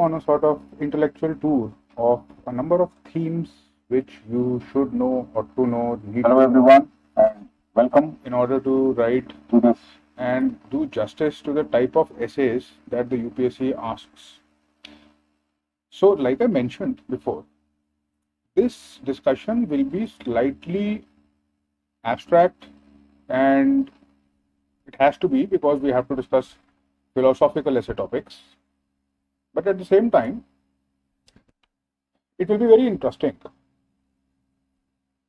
on a sort of intellectual tour of a number of themes which you should know, ought to know, need Hello to know everyone and welcome in order to write to this. and do justice to the type of essays that the UPSC asks. So, like I mentioned before, this discussion will be slightly abstract, and it has to be because we have to discuss philosophical essay topics. But at the same time, it will be very interesting.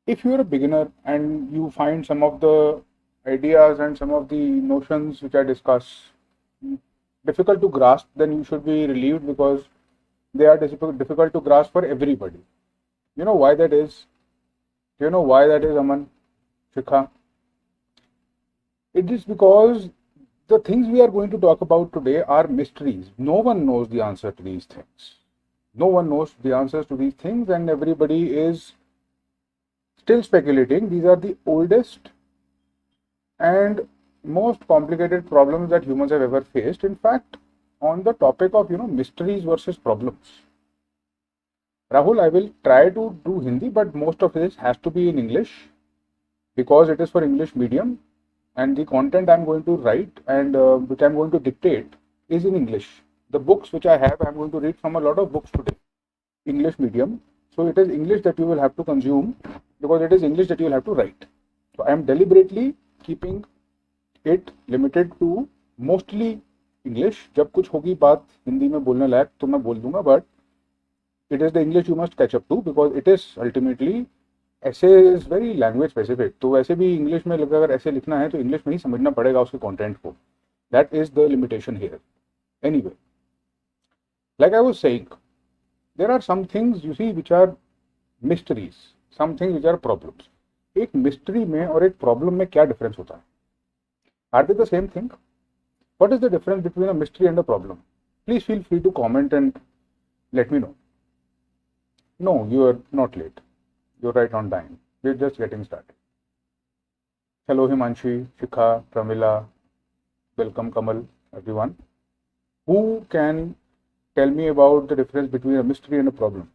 If you're a beginner and you find some of the ideas and some of the notions which I discuss difficult to grasp, then you should be relieved because they are difficult to grasp for everybody. You know why that is? Do you know why that is, Aman? Shikha? It is because the things we are going to talk about today are mysteries. No one knows the answer to these things. No one knows the answers to these things, and everybody is still speculating. These are the oldest and most complicated problems that humans have ever faced. In fact, on the topic of mysteries versus problems, Rahul, I will try to do Hindi, but most of this has to be in English because it is for English medium, and the content I'm going to write and which I'm going to dictate is in English. The books which I have, I'm going to read from a lot of books today, English medium. So it is English that you will have to consume because it is English that you will have to write. So I am deliberately keeping it limited to mostly English. जब कुछ होगी बात हिंदी में बोलने लायक तो मैं बोल दूंगा, but it is the English you must catch up to because it is ultimately ऐसे इज वेरी लैंग्वेज स्पेसिफिक. तो वैसे भी इंग्लिश में अगर ऐसे लिखना है तो इंग्लिश में ही समझना पड़ेगा उसके कंटेंट को. That is the limitation here. Anyway, like I was saying, there are some things you see which are mysteries, some things which are problems. एक मिस्ट्री में और एक प्रॉब्लम में क्या डिफरेंस होता है? Are they the same thing? What is the difference between a mystery and a problem? Please feel free to comment and let me know. No, you are not late. You're right on time. We're just getting started. Hello Himanshi, Shikha, Pramila, welcome Kamal, everyone. Who can tell me about the difference between a mystery and a problem?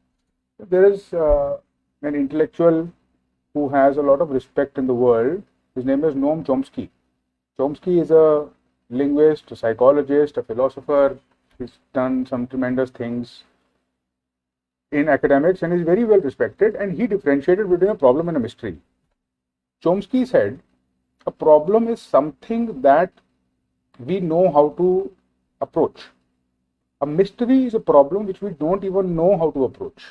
There is an intellectual who has a lot of respect in the world. His name is Noam Chomsky. Chomsky is a linguist, a psychologist, a philosopher. He's done some tremendous things in academics and is very well respected, and he differentiated between a problem and a mystery. Chomsky said a problem is something that we know how to approach. A mystery is a problem which we don't even know how to approach.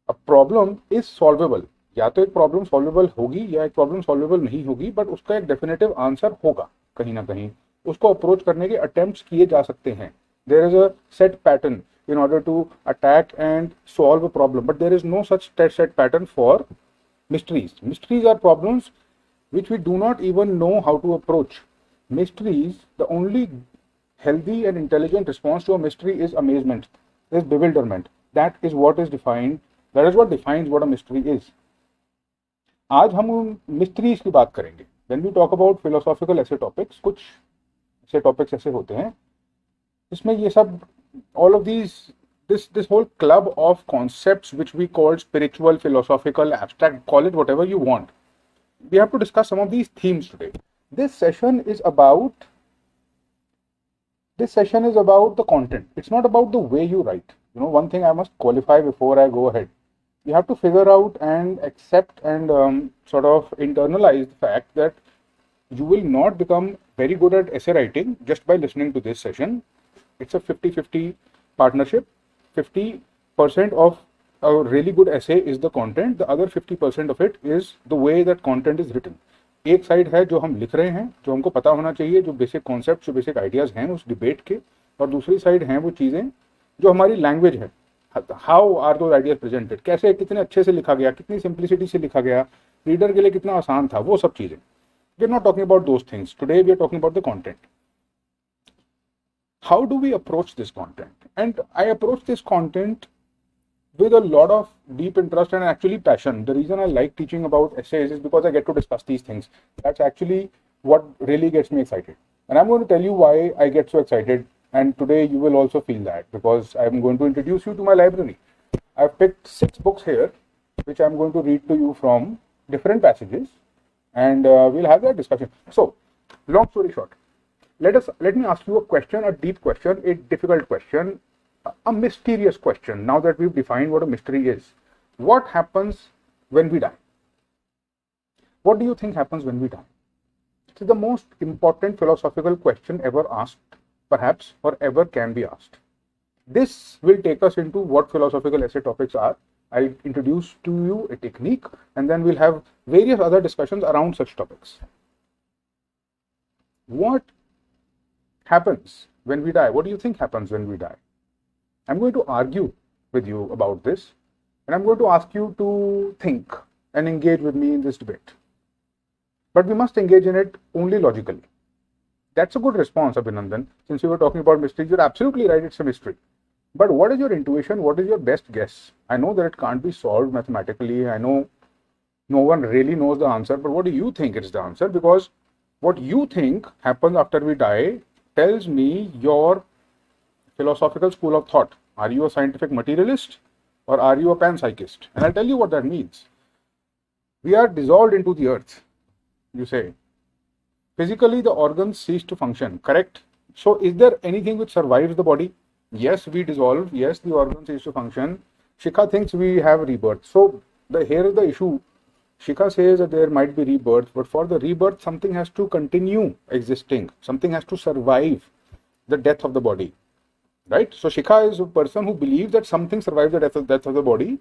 A problem is solvable. या तो एक problem solvable होगी या एक problem solvable नहीं होगी, but उसका एक डेफिनेटिव आंसर होगा कहीं ना कहीं. उसको अप्रोच करने के अटेम्प्ट्स किए जा सकते हैं. There is a set pattern in order to attack and solve a problem, but there is no such set pattern for mysteries. Mysteries are problems which we do not even know how to approach. Mysteries, the only healthy and intelligent response to a mystery is amazement, is bewilderment. That is what is defined, that is what defines what a mystery is. आज हम mysteries की बात करेंगे. When we talk about philosophical essay topics, कुछ essay topics ऐसे होते हैं इसमें ये सब all of this whole club of concepts which we call spiritual, philosophical, abstract, call it whatever you want. We have to discuss some of these themes today. This session is about the content. It's not about the way you write. One thing I must qualify before I go ahead. You have to figure out and accept and sort of internalize the fact that you will not become very good at essay writing just by listening to this session. It's a 50-50 partnership. 50% of a really good essay is the content. The other 50% of it is the way that content is written. एक side है जो हम लिख रहे हैं, जो हमको पता होना चाहिए, जो बेसिक कॉन्सेप्ट, जो बेसिक आइडियाज हैं उस डिबेट के, और दूसरी साइड हैं वो चीज़ें जो हमारी लैंग्वेज है. How are those ideas presented, कैसे, कितने अच्छे से लिखा गया, कितनी सिंप्लिसिटी से लिखा गया, रीडर के लिए कितना आसान था, वो सब चीज़ें. We are not talking about those things today. We are talking about the content. How do we approach this content? And I approach this content with a lot of deep interest and actually passion. The reason I like teaching about essays is because I get to discuss these things. That's actually what really gets me excited. And I'm going to tell you why I get so excited And today you will also feel that, because I'm going to introduce you to my library. I've picked 6 books here, which I'm going to read to you from different passages, and we'll have that discussion. So, long story short, let me ask you a question, a deep question, a difficult question, a mysterious question. Now that we've defined what a mystery is, what happens when we die? What do you think happens when we die? It's the most important philosophical question ever asked, perhaps, or ever can be asked. This will take us into what philosophical essay topics are. I'll introduce to you a technique, and then we'll have various other discussions around such topics. What happens when we die? What do you think happens when we die? I'm going to argue with you about this, and I'm going to ask you to think and engage with me in this debate. But we must engage in it only logically. That's a good response, Abhinandan. Since you were talking about mysteries, you're absolutely right, it's a mystery. But what is your intuition? What is your best guess? I know that it can't be solved mathematically. I know no one really knows the answer, but what do you think is the answer? Because what you think happens after we die tells me your philosophical school of thought. Are you a scientific materialist or are you a panpsychist? And I'll tell you what that means. We are dissolved into the earth, you say. Physically, the organs cease to function, correct? So, is there anything which survives the body? Yes, we dissolve. Yes, the organs cease to function. Shikha thinks we have rebirth. So, here is the issue. Shikha says that there might be rebirth, but for the rebirth, something has to continue existing. Something has to survive the death of the body, right? So, Shikha is a person who believes that something survives the death of the body,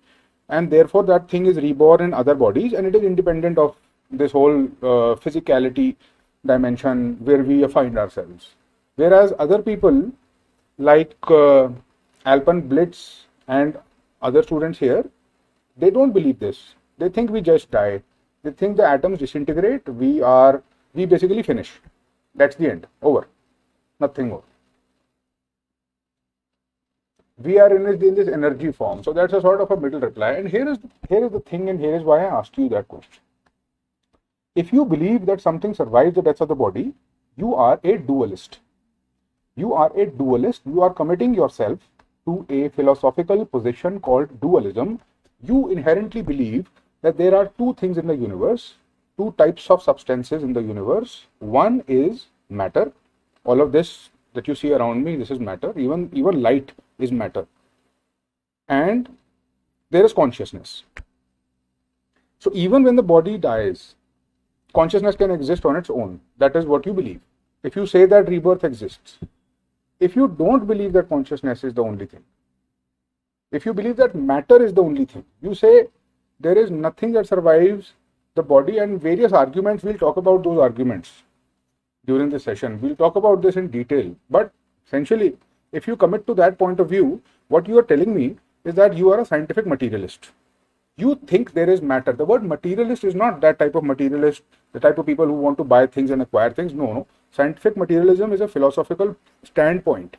and therefore that thing is reborn in other bodies, and it is independent of this whole physicality dimension where we find ourselves. Whereas other people like Alpen Blitz and other students here, they don't believe this. They think we just die. They think the atoms disintegrate. We basically finish. That's the end. Over. Nothing more. We are in this energy form. So that's a sort of a middle reply. And here is the thing, and here is why I asked you that question. If you believe that something survives the death of the body, you are a dualist. You are a dualist. You are committing yourself to a philosophical position called dualism. You inherently believe that there are two things in the universe, two types of substances in the universe. One is matter. All of this that you see around me, this is matter. Even light is matter. And there is consciousness. So even when the body dies, consciousness can exist on its own. That is what you believe. If you say that rebirth exists, if you don't believe that consciousness is the only thing, if you believe that matter is the only thing, you say there is nothing that survives the body, and various arguments, we'll talk about those arguments during this session. We'll talk about this in detail. But essentially, if you commit to that point of view, what you are telling me is that you are a scientific materialist. You think there is matter. The word materialist is not that type of materialist, the type of people who want to buy things and acquire things. No. Scientific materialism is a philosophical standpoint.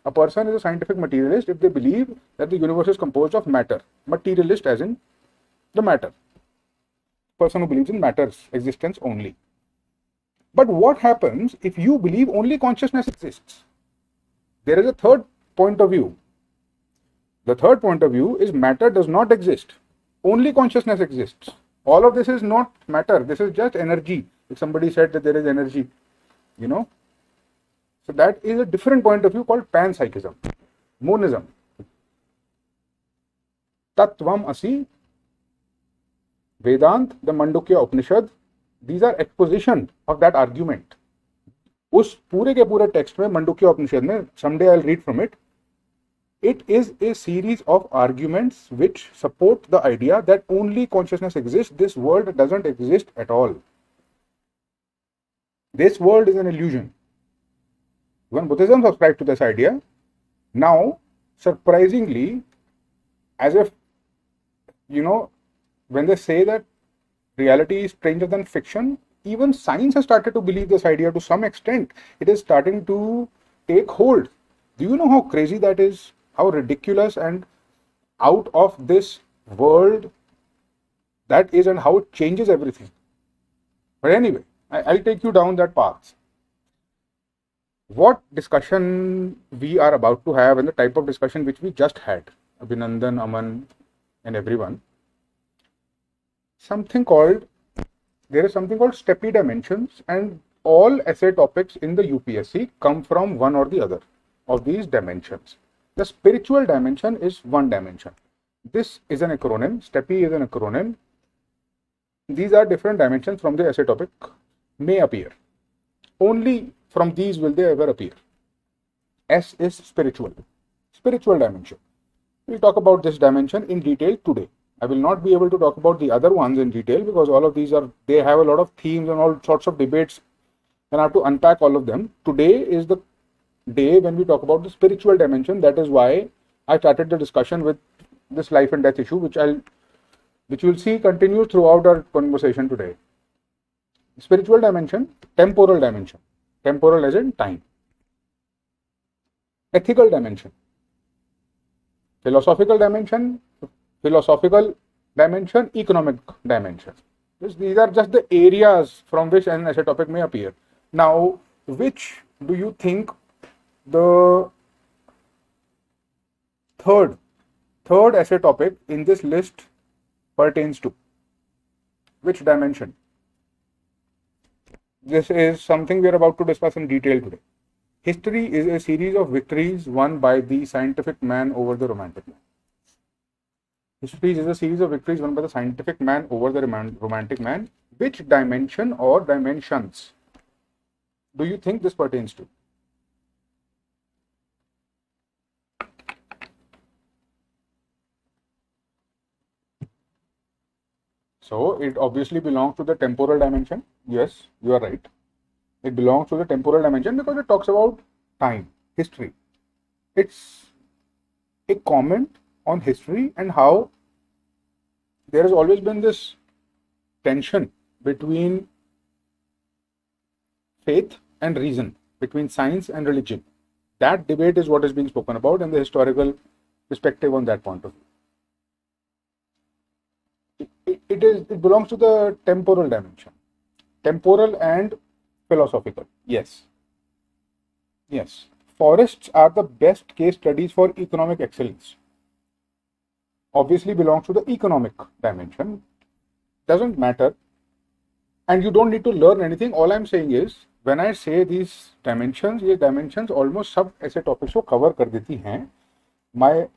A person is a scientific materialist if they believe that the universe is composed of matter. Materialist as in the matter. Person who believes in matter's existence only. But what happens if you believe only consciousness exists? There is a third point of view. The third point of view is matter does not exist. Only consciousness exists. All of this is not matter. This is just energy. If somebody said that there is energy, So that is a different point of view called panpsychism, monism. Tattvam Asi, Vedant, the Mandukya Upanishad, these are exposition of that argument. उस पूरे के पूरे text में मंडूक्य उपनिषद में, someday I'll read from it. It is a series of arguments which support the idea that only consciousness exists. This world doesn't exist at all. This world is an illusion. When Buddhism subscribes to this idea, now, surprisingly, as if, when they say that reality is stranger than fiction, even science has started to believe this idea to some extent. It is starting to take hold. Do you know how crazy that is? How ridiculous and out of this world that is, and how it changes everything. But anyway, I'll take you down that path. what discussion we are about to have and the type of discussion which we just had, Abhinandan, Aman, and everyone. There is something called STEPI dimensions, and all essay topics in the UPSC come from one or the other of these dimensions. The spiritual dimension is one dimension. This is an acronym. STEPI is an acronym. These are different dimensions from the essay topic may appear. Only from these will they ever appear. S is spiritual dimension. We'll talk about this dimension in detail today. I will not be able to talk about the other ones in detail because all of these they have a lot of themes and all sorts of debates, and I have to unpack all of them. Today is the day when we talk about the spiritual dimension. That is why I started the discussion with this life and death issue, which you'll see continues throughout our conversation today. Spiritual dimension, temporal dimension. Temporal as in time. Ethical dimension. Philosophical dimension, economic dimension. These are just the areas from which an essay topic may appear. Now, which do you think the third essay topic in this list pertains to? Which dimension? This is something we are about to discuss in detail today. History is a series of victories won by the scientific man over the romantic man. History is a series of victories won by the scientific man over the romantic man. Which dimension or dimensions do you think this pertains to? So it obviously belongs to the temporal dimension. Yes, you are right. It belongs to the temporal dimension because it talks about time, history. It's a comment on history and how there has always been this tension between faith and reason, between science and religion. That debate is what is being spoken about and the historical perspective on that point of view. It belongs to the temporal dimension. Temporal and philosophical. Yes. Forests are the best case studies for economic excellence. Obviously belongs to the economic dimension. Doesn't matter. And you don't need to learn anything. All I'm saying is, when I say these dimensions, ये dimensions almost सब ऐसे topics को cover कर देती हैं. My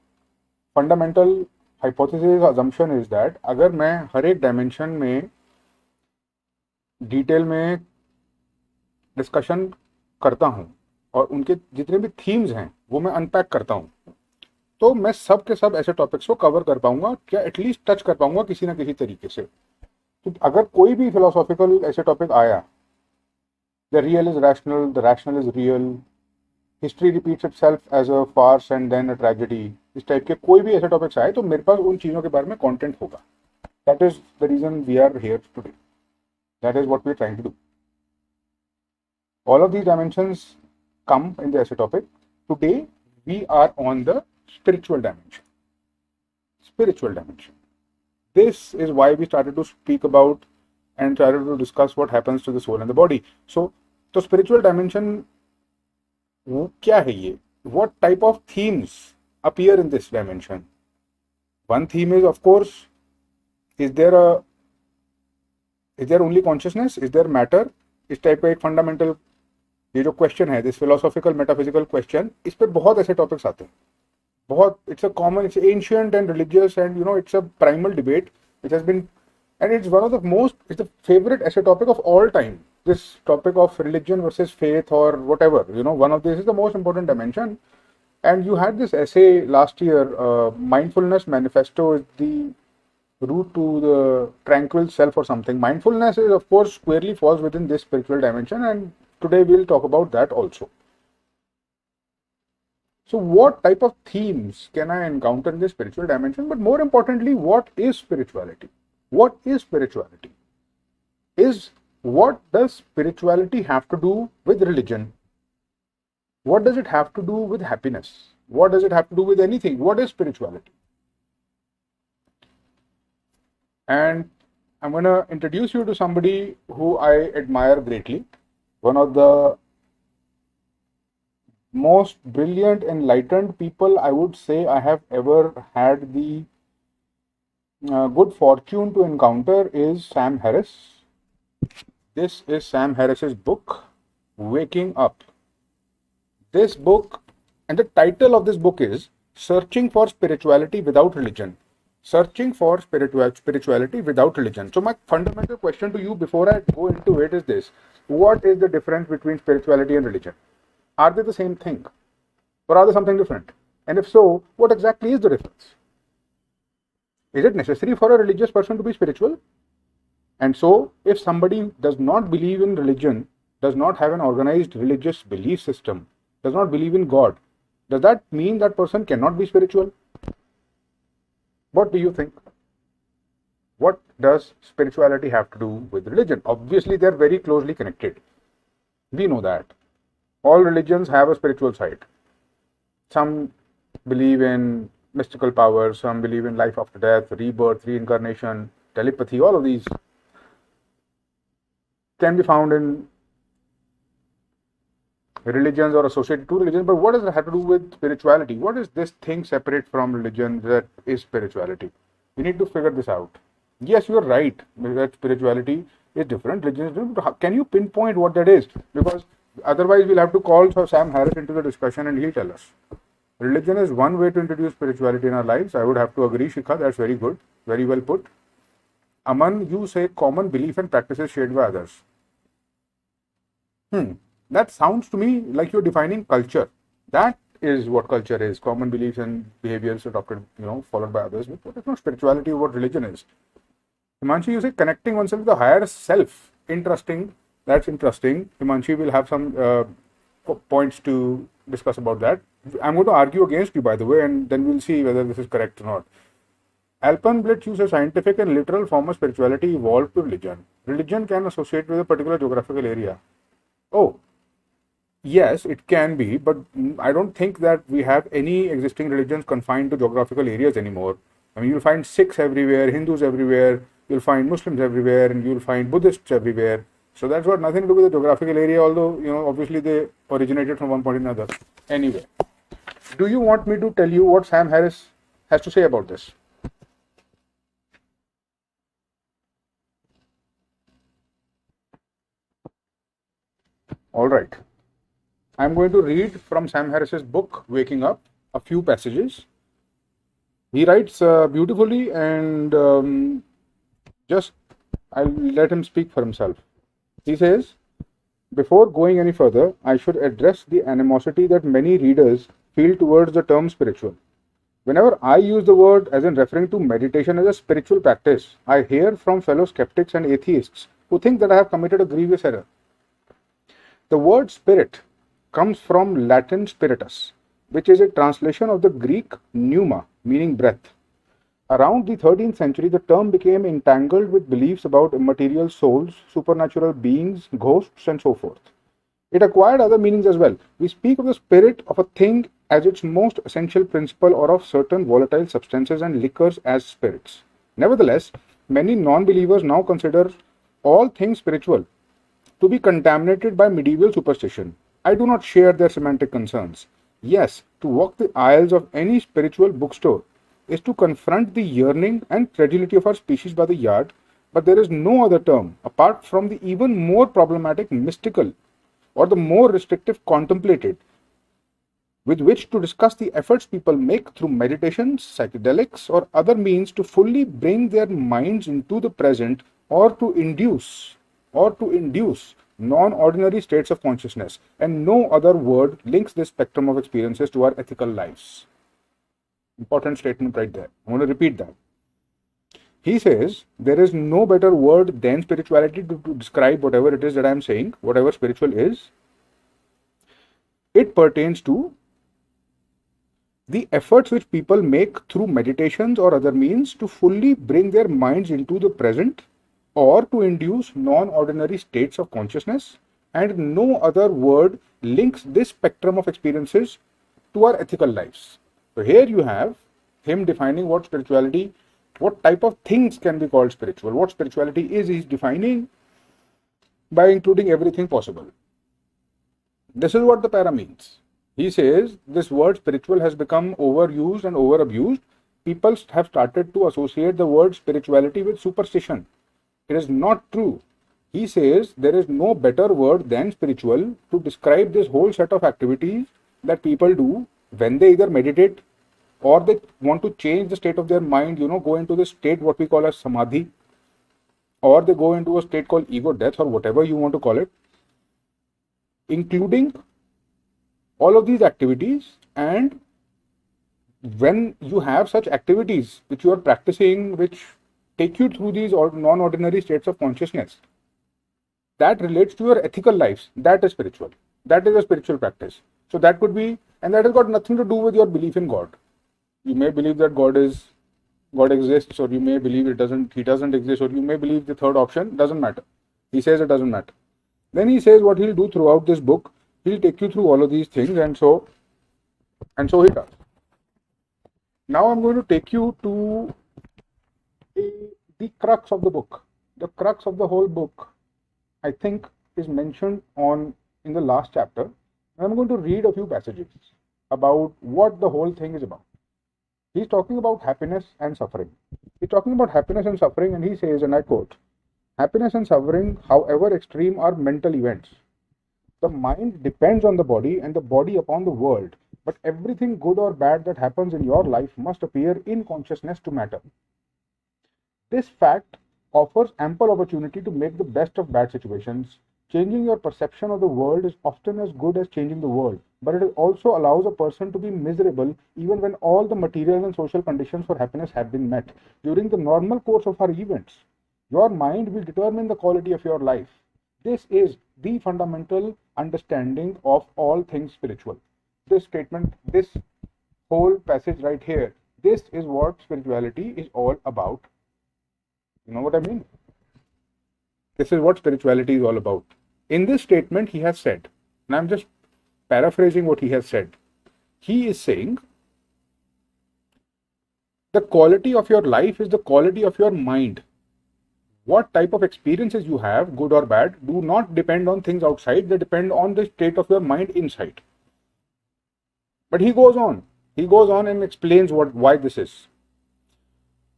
fundamental hypothesis assumption is that अगर मैं हर एक dimension में डिटेल में डिस्कशन करता हूं और उनके जितने भी थीम्स हैं वो मैं अनपैक करता हूं, तो मैं सब के सब ऐसे टॉपिक्स को कवर कर पाऊंगा, क्या एटलीस्ट टच कर पाऊंगा किसी ना किसी तरीके से. तो अगर कोई भी फिलोसॉफिकल ऐसे टॉपिक आया, the real is rational, the rational is real, history repeats itself as a farce and then a tragedy, इस टाइप के कोई भी ऐसे टॉपिक्स आए तो मेरे पास उन चीज़ों के बारे में कंटेंट होगा. That is the reason we are here today. That is what we are trying to do. All of these dimensions come in the essay topic. Today we are on the spiritual dimension. Spiritual dimension. This is why we started to speak about and started to discuss what happens to the soul and the body. So spiritual dimension, क्या है ये? What type of themes appear in this dimension? One theme is, of course, is there only consciousness? Is there matter? इस type का एक fundamental ये जो question है, this philosophical metaphysical question, इस पे बहुत ऐसे टॉपिक्स आते हैं. बहुत, it's a common, it's ancient and religious and it's a primal debate which has been, and it's one of the most, it's the favourite essay topic of all time. This topic of religion versus faith और whatever, one of this is the most important dimension. And you had this essay last year, mindfulness manifesto is the route to the tranquil self or something. Mindfulness is, of course, squarely falls within this spiritual dimension, and today we'll talk about that also. So what type of themes can I encounter in this spiritual dimension? But more importantly, what is spirituality? What is spirituality? What does spirituality have to do with religion? What does it have to do with happiness? What does it have to do with anything? What is spirituality? And I'm going to introduce you to somebody who I admire greatly. One of the most brilliant, enlightened people I would say I have ever had the good fortune to encounter is Sam Harris. This is Sam Harris's book, Waking Up. This book, and the title of this book is Searching for Spirituality Without Religion. Searching for spirituality without religion. So my fundamental question to you before I go into it is this: what is the difference between spirituality and religion? Are they the same thing? Or are they something different? And if so, what exactly is the difference? Is it necessary for a religious person to be spiritual? And so, if somebody does not believe in religion, does not have an organized religious belief system, does not believe in God, does that mean that person cannot be spiritual? What do you think? What does spirituality have to do with religion? Obviously, they're very closely connected. We know that. All religions have a spiritual side. Some believe in mystical powers, some believe in life after death, rebirth, reincarnation, telepathy, all of these can be found in religions or associated to religions. But what does it have to do with spirituality? What is this thing separate from religion that is spirituality? We need to figure this out. Yes, you are right that spirituality is different, religion is different. But can you pinpoint what that is? Because otherwise we'll have to call Sam Harris into the discussion and he'll tell us. Religion is one way to introduce spirituality in our lives. I would have to agree, Shikha, that's very good, very well put. Aman, you say common belief and practices shared by others. That sounds to me like you're defining culture. That is what culture is: common beliefs and behaviors adopted, followed by others. But it's not spirituality or what religion is. Himanshi, you say connecting oneself with the higher self. Interesting. That's interesting. Himanshi will have some points to discuss about that. I'm going to argue against you, by the way, and then we'll see whether this is correct or not. Alpenblitz, you say scientific and literal form of spirituality evolved to religion. Religion can associate with a particular geographical area. Oh, yes, it can be, but I don't think that we have any existing religions confined to geographical areas anymore. I mean, you'll find Sikhs everywhere, Hindus everywhere, you'll find Muslims everywhere, and you'll find Buddhists everywhere. So that's got nothing to do with the geographical area, although, obviously they originated from one point or another. Anyway, do you want me to tell you what Sam Harris has to say about this? All right. I'm going to read from Sam Harris's book, Waking Up, a few passages. He writes beautifully, and I'll let him speak for himself. He says, before going any further, I should address the animosity that many readers feel towards the term spiritual. Whenever I use the word as in referring to meditation as a spiritual practice, I hear from fellow skeptics and atheists who think that I have committed a grievous error. The word spirit comes from Latin spiritus, which is a translation of the Greek pneuma, meaning breath. Around the 13th century, the term became entangled with beliefs about immaterial souls, supernatural beings, ghosts, and so forth. It acquired other meanings as well. We speak of the spirit of a thing as its most essential principle, or of certain volatile substances and liquors as spirits. Nevertheless, many non-believers now consider all things spiritual to be contaminated by medieval superstition. I do not share their semantic concerns. Yes, to walk the aisles of any spiritual bookstore is to confront the yearning and credulity of our species by the yard, but there is no other term, apart from the even more problematic mystical or the more restrictive contemplated, with which to discuss the efforts people make through meditations, psychedelics, or other means to fully bring their minds into the present, or to induce non-ordinary states of consciousness. And no other word links this spectrum of experiences to our ethical lives. Important statement right there. I want to repeat that. He says there is no better word than spirituality to describe whatever it is that I am saying, whatever spiritual is. It pertains to the efforts which people make through meditations or other means to fully bring their minds into the present, or to induce non-ordinary states of consciousness, and no other word links this spectrum of experiences to our ethical lives. So here you have him defining what spirituality, what type of things can be called spiritual. What spirituality is, he's defining by including everything possible. This is what the para means. He says this word spiritual has become overused and overabused. People have started to associate the word spirituality with superstition. It is not true. He says there is no better word than spiritual to describe this whole set of activities that people do when they either meditate or they want to change the state of their mind, go into the state what we call as samadhi, or they go into a state called ego death or whatever you want to call it, including all of these activities. And when you have such activities which you are practicing, which take you through these non-ordinary states of consciousness, that relates to your ethical lives, that is spiritual. That is a spiritual practice. So that could be, and that has got nothing to do with your belief in God. You may believe that God exists, or you may believe he doesn't exist, or you may believe the third option, doesn't matter. He says it doesn't matter. Then he says what he'll do throughout this book, he'll take you through all of these things, and so he does. Now I'm going to take you to the crux of the book. The crux of the whole book, I think, is mentioned in the last chapter. And I'm going to read a few passages about what the whole thing is about. He's talking about happiness and suffering. He's talking about happiness and suffering, and he says, and I quote, "Happiness and suffering, however extreme, are mental events. The mind depends on the body and the body upon the world, but everything good or bad that happens in your life must appear in consciousness to matter. This fact offers ample opportunity to make the best of bad situations. Changing your perception of the world is often as good as changing the world, but it also allows a person to be miserable even when all the material and social conditions for happiness have been met. During the normal course of our events, your mind will determine the quality of your life. This is the fundamental understanding of all things spiritual." This statement, this whole passage right here, this is what spirituality is all about. You know what I mean? This is what spirituality is all about. In this statement, he has said, and I'm just paraphrasing what he has said. He is saying, the quality of your life is the quality of your mind. What type of experiences you have, good or bad, do not depend on things outside, they depend on the state of your mind inside. But he goes on and explains why this is.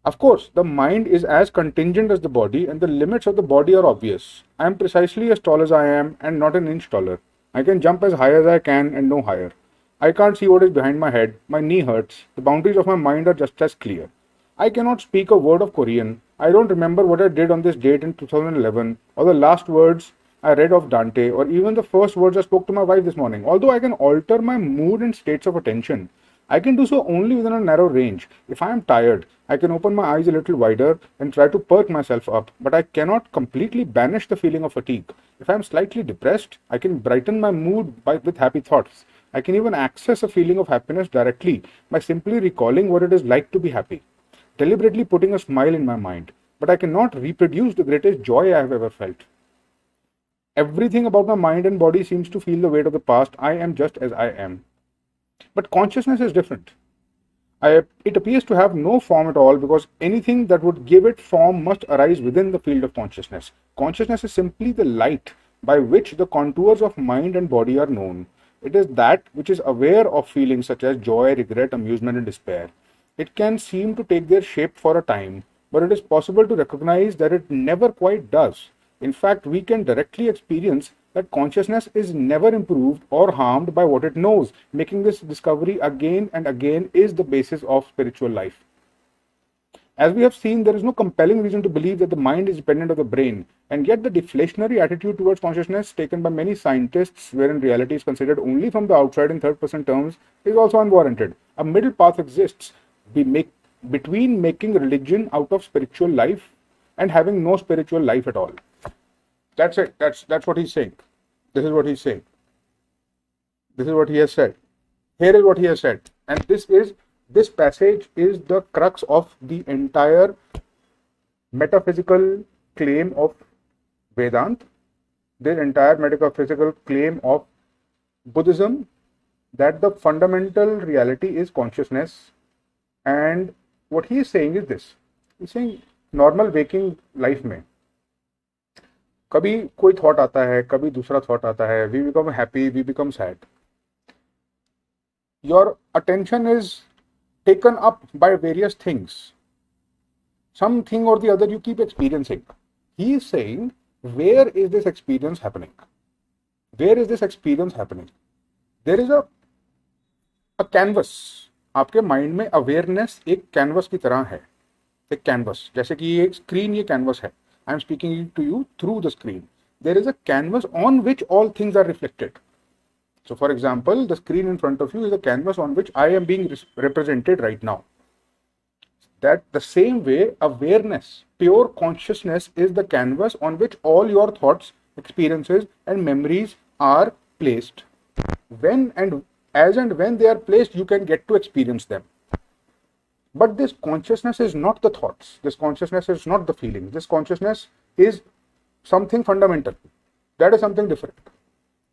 Of course, the mind is as contingent as the body, and the limits of the body are obvious. I am precisely as tall as I am and not an inch taller. I can jump as high as I can and no higher. I can't see what is behind my head. My knee hurts. The boundaries of my mind are just as clear. I cannot speak a word of Korean. I don't remember what I did on this date in 2011, or the last words I read of Dante, or even the first words I spoke to my wife this morning. Although I can alter my mood and states of attention, I can do so only within a narrow range. If I am tired, I can open my eyes a little wider and try to perk myself up, but I cannot completely banish the feeling of fatigue. If I am slightly depressed, I can brighten my mood with happy thoughts. I can even access a feeling of happiness directly by simply recalling what it is like to be happy, deliberately putting a smile in my mind, but I cannot reproduce the greatest joy I have ever felt. Everything about my mind and body seems to feel the weight of the past. I am just as I am. But consciousness is different. It appears to have no form at all, because anything that would give it form must arise within the field of consciousness. Consciousness is simply the light by which the contours of mind and body are known. It is that which is aware of feelings such as joy, regret, amusement, and despair. It can seem to take their shape for a time, but it is possible to recognize that it never quite does. In fact, we can directly experience that consciousness is never improved or harmed by what it knows. Making this discovery again and again is the basis of spiritual life. As we have seen, there is no compelling reason to believe that the mind is dependent on the brain, and yet the deflationary attitude towards consciousness taken by many scientists, wherein reality is considered only from the outside in third-person terms, is also unwarranted. A middle path exists between making religion out of spiritual life and having no spiritual life at all. That's it. That's what he's saying. This is what he's saying. This is what he has said. Here is what he has said. And this passage is the crux of the entire metaphysical claim of Vedanta, the entire metaphysical claim of Buddhism, that the fundamental reality is consciousness. And what he is saying is this. He's saying normal waking life में कभी कोई thought आता है, कभी दूसरा thought आता है, we become happy, we become sad. your attention is taken up by various things. Something or the other you keep experiencing. He is saying, where is this experience happening? Where is this experience happening? There is a canvas. आपके mind में awareness एक canvas की तरह है. एक canvas, जैसे कि ये स्क्रीन, ये कैनवस है. I am speaking to you through the screen. There is a canvas on which all things are reflected. So for example, the screen in front of you is a canvas on which I am being represented right now. That the same way, awareness, pure consciousness is the canvas on which all your thoughts, experiences and memories are placed. When and as and when they are placed, you can get to experience them. But this consciousness is not the thoughts. This consciousness is not the feelings. This consciousness is something fundamental. That is something different.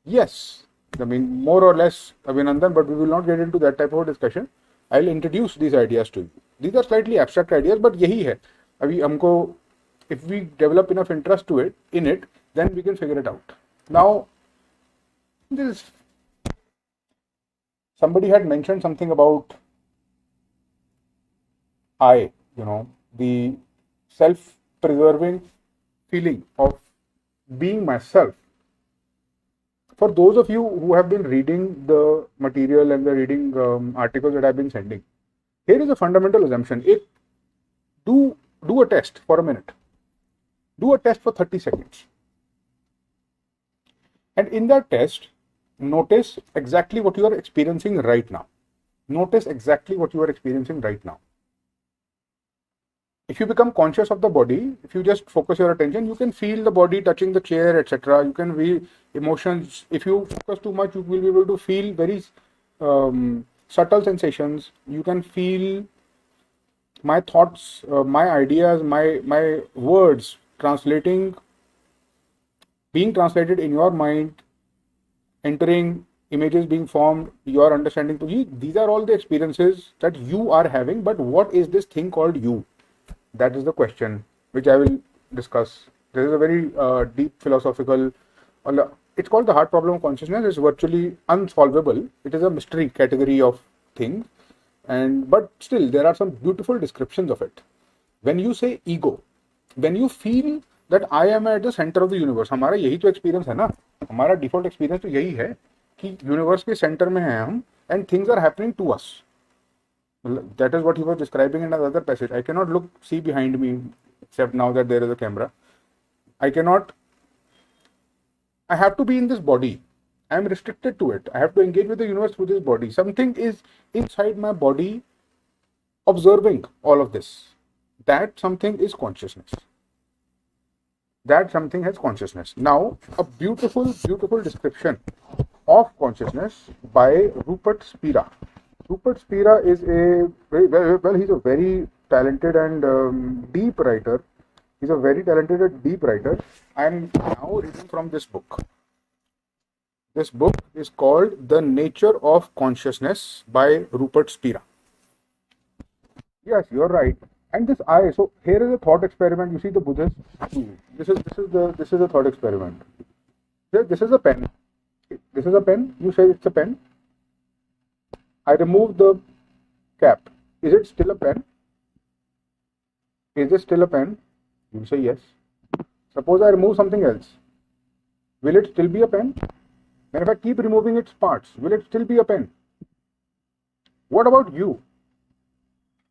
Yes, I mean, more or less, Abhinandan, but we will not get into that type of discussion. I'll introduce these ideas to you. These are slightly abstract ideas, but यही है. अभी हमको, if we develop enough interest in it, then we can figure it out. Now, somebody had mentioned something about the self-preserving feeling of being myself. For those of you who have been reading the material and the reading articles that I've been sending, here is a fundamental assumption. Do a test for a minute. Do a test for 30 seconds. And in that test, notice exactly what you are experiencing right now. Notice exactly what you are experiencing right now. If you become conscious of the body, if you just focus your attention, you can feel the body touching the chair, etc. You can feel emotions. If you focus too much, you will be able to feel very subtle sensations. You can feel my thoughts, my ideas, my words being translated in your mind, entering, images being formed, your understanding to you. These are all the experiences that you are having. But what is this thing called you? That is the question which I will discuss. This is a very deep philosophical, it's called the hard problem of consciousness. It's virtually unsolvable. It is a mystery category of things, but still there are some beautiful descriptions of it. When you say ego, when you feel that I am at the center of the universe, हमारा यही तो experience है ना, हमारा default experience तो यही है कि universe के center में हैं हम and things are happening to us. That is what he was describing in another passage. I cannot see behind me, except now that there is a camera. I have to be in this body. I am restricted to it. I have to engage with the universe through this body. Something is inside my body observing all of this. That something is consciousness. That something has consciousness. Now, a beautiful, beautiful description of consciousness by Rupert Spira. Rupert Spira is he's a very talented and deep writer. He's a very talented and deep writer. I am now reading from this book. This book is called The Nature of Consciousness by Rupert Spira. Yes, you're right. And this so here is a thought experiment. You see the Buddhist. This is a thought experiment. This is a pen. This is a pen. You say it's a pen. I remove the cap. Is it still a pen? Is it still a pen? You say yes. Suppose I remove something else. Will it still be a pen? And if I keep removing its parts, will it still be a pen? What about you?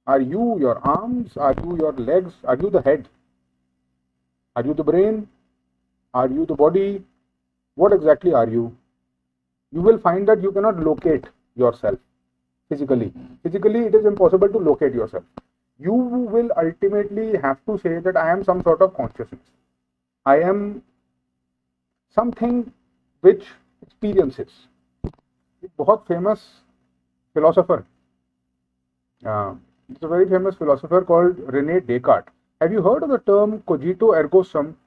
Are you your arms? Are you your legs? Are you the head? Are you the brain? Are you the body? What exactly are you? You will find that you cannot locate yourself physically. Physically, it is impossible to locate yourself. You will ultimately have to say that I am some sort of consciousness. I am something which experiences. It's a very famous philosopher. It's a very famous philosopher called Rene Descartes. Have you heard of the term cogito ergo sum?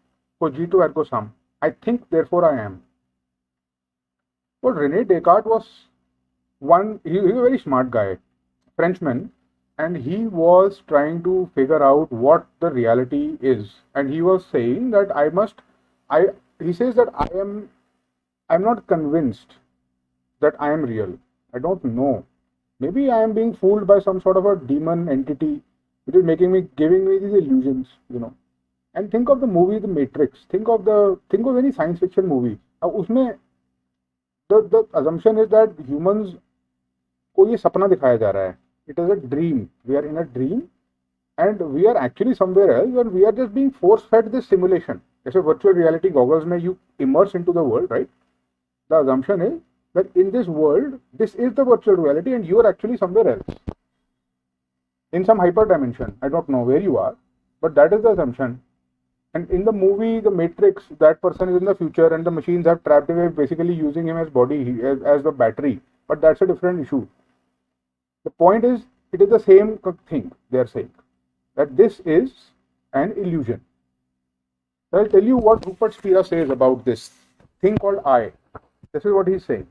Cogito ergo sum. I think, therefore I am. Well, Rene Descartes was he was a very smart guy, Frenchman, and he was trying to figure out what the reality is. And he was saying that he says that I'm not convinced that I am real. I don't know. Maybe I am being fooled by some sort of a demon entity which is giving me these illusions, And think of the movie The Matrix. Think of any science fiction movie. अब उसमें the assumption is that humans को ये सपना दिखाया जा रहा है. It is a dream. We are in a dream and we are actually somewhere else and we are just being force fed this simulation. जैसे virtual reality goggles में you immerse into the world, right? The assumption is that in this world, this is the virtual reality and you are actually somewhere else. In some hyper dimension. I don't know where you are, but that is the assumption. And in the movie The Matrix, that person is in the future and the machines have trapped him, basically using him as body, as the battery. But that's a different issue. The point is, it is the same thing they are saying, that this is an illusion. So I'll tell you what Rupert Spira says about this thing called I. This is what he's saying.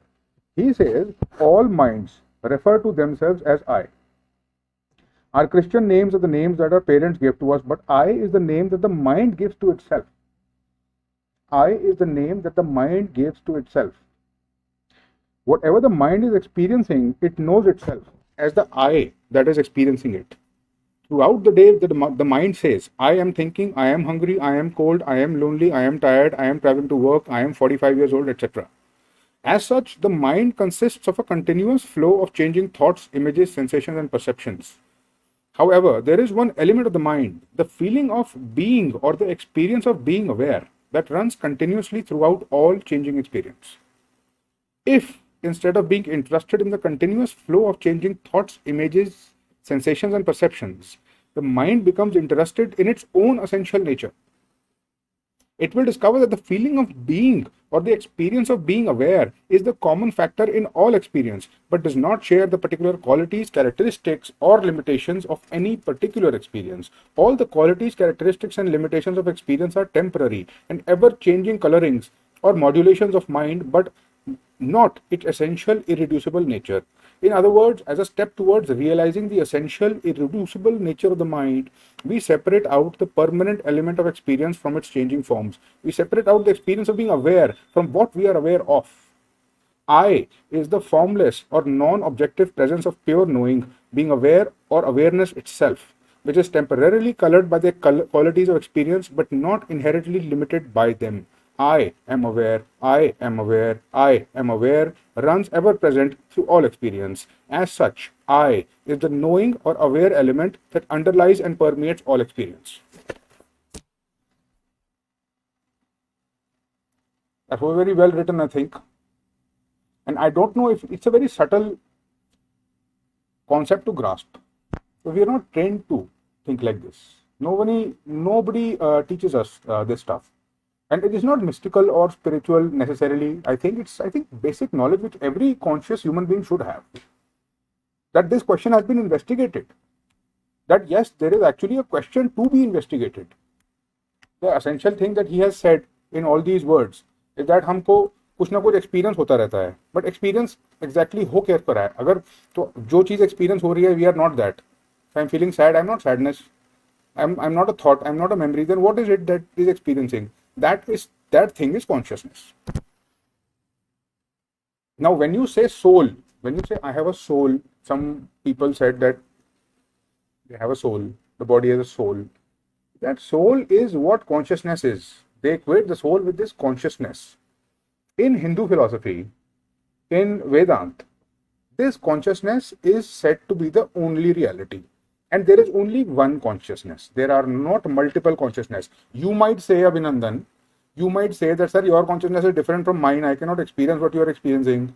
He says, all minds refer to themselves as I. Our Christian names are the names that our parents gave to us, but I is the name that the mind gives to itself. I is the name that the mind gives to itself. Whatever the mind is experiencing, it knows itself as the I that is experiencing it. Throughout the day, the mind says, I am thinking, I am hungry, I am cold, I am lonely, I am tired, I am traveling to work, I am 45 years old, etc. As such, the mind consists of a continuous flow of changing thoughts, images, sensations, and perceptions. However, there is one element of the mind, the feeling of being or the experience of being aware, that runs continuously throughout all changing experience. If, instead of being interested in the continuous flow of changing thoughts, images, sensations, and perceptions, the mind becomes interested in its own essential nature, it will discover that the feeling of being or the experience of being aware is the common factor in all experience, but does not share the particular qualities, characteristics, or limitations of any particular experience. All the qualities, characteristics, and limitations of experience are temporary and ever-changing colorings or modulations of mind, but not its essential, irreducible nature. In other words, as a step towards realizing the essential, irreducible nature of the mind, we separate out the permanent element of experience from its changing forms. We separate out the experience of being aware from what we are aware of. I is the formless or non-objective presence of pure knowing, being aware or awareness itself, which is temporarily colored by the qualities of experience but not inherently limited by them. I am aware, I am aware, I am aware runs ever present through all experience. As such, I is the knowing or aware element that underlies and permeates all experience. That was very well written, I think. And I don't know if it's a very subtle concept to grasp. So we are not trained to think like this. Nobody teaches us this stuff. And it is not mystical or spiritual necessarily. I think basic knowledge which every conscious human being should have. That this question has been investigated. That yes, there is actually a question to be investigated. The essential thing that he has said in all these words is that हमको कुछ ना कुछ experience होता रहता है, but experience exactly हो क्या कर रहा है. अगर तो जो चीज़ एक्सपीरियंस हो रही है, we are not that. I am feeling sad, I am not sadness, I'm not a thought, I'm not a memory, then what is it that is experiencing? That thing is consciousness. Now, when you say soul, when you say I have a soul, some people said that they have a soul, the body has a soul. That soul is what consciousness is. They equate the soul with this consciousness. In Hindu philosophy, in Vedanta, this consciousness is said to be the only reality. And there is only one consciousness. There are not multiple consciousness. You might say, Abhinandan, you might say that, sir, your consciousness is different from mine. I cannot experience what you are experiencing.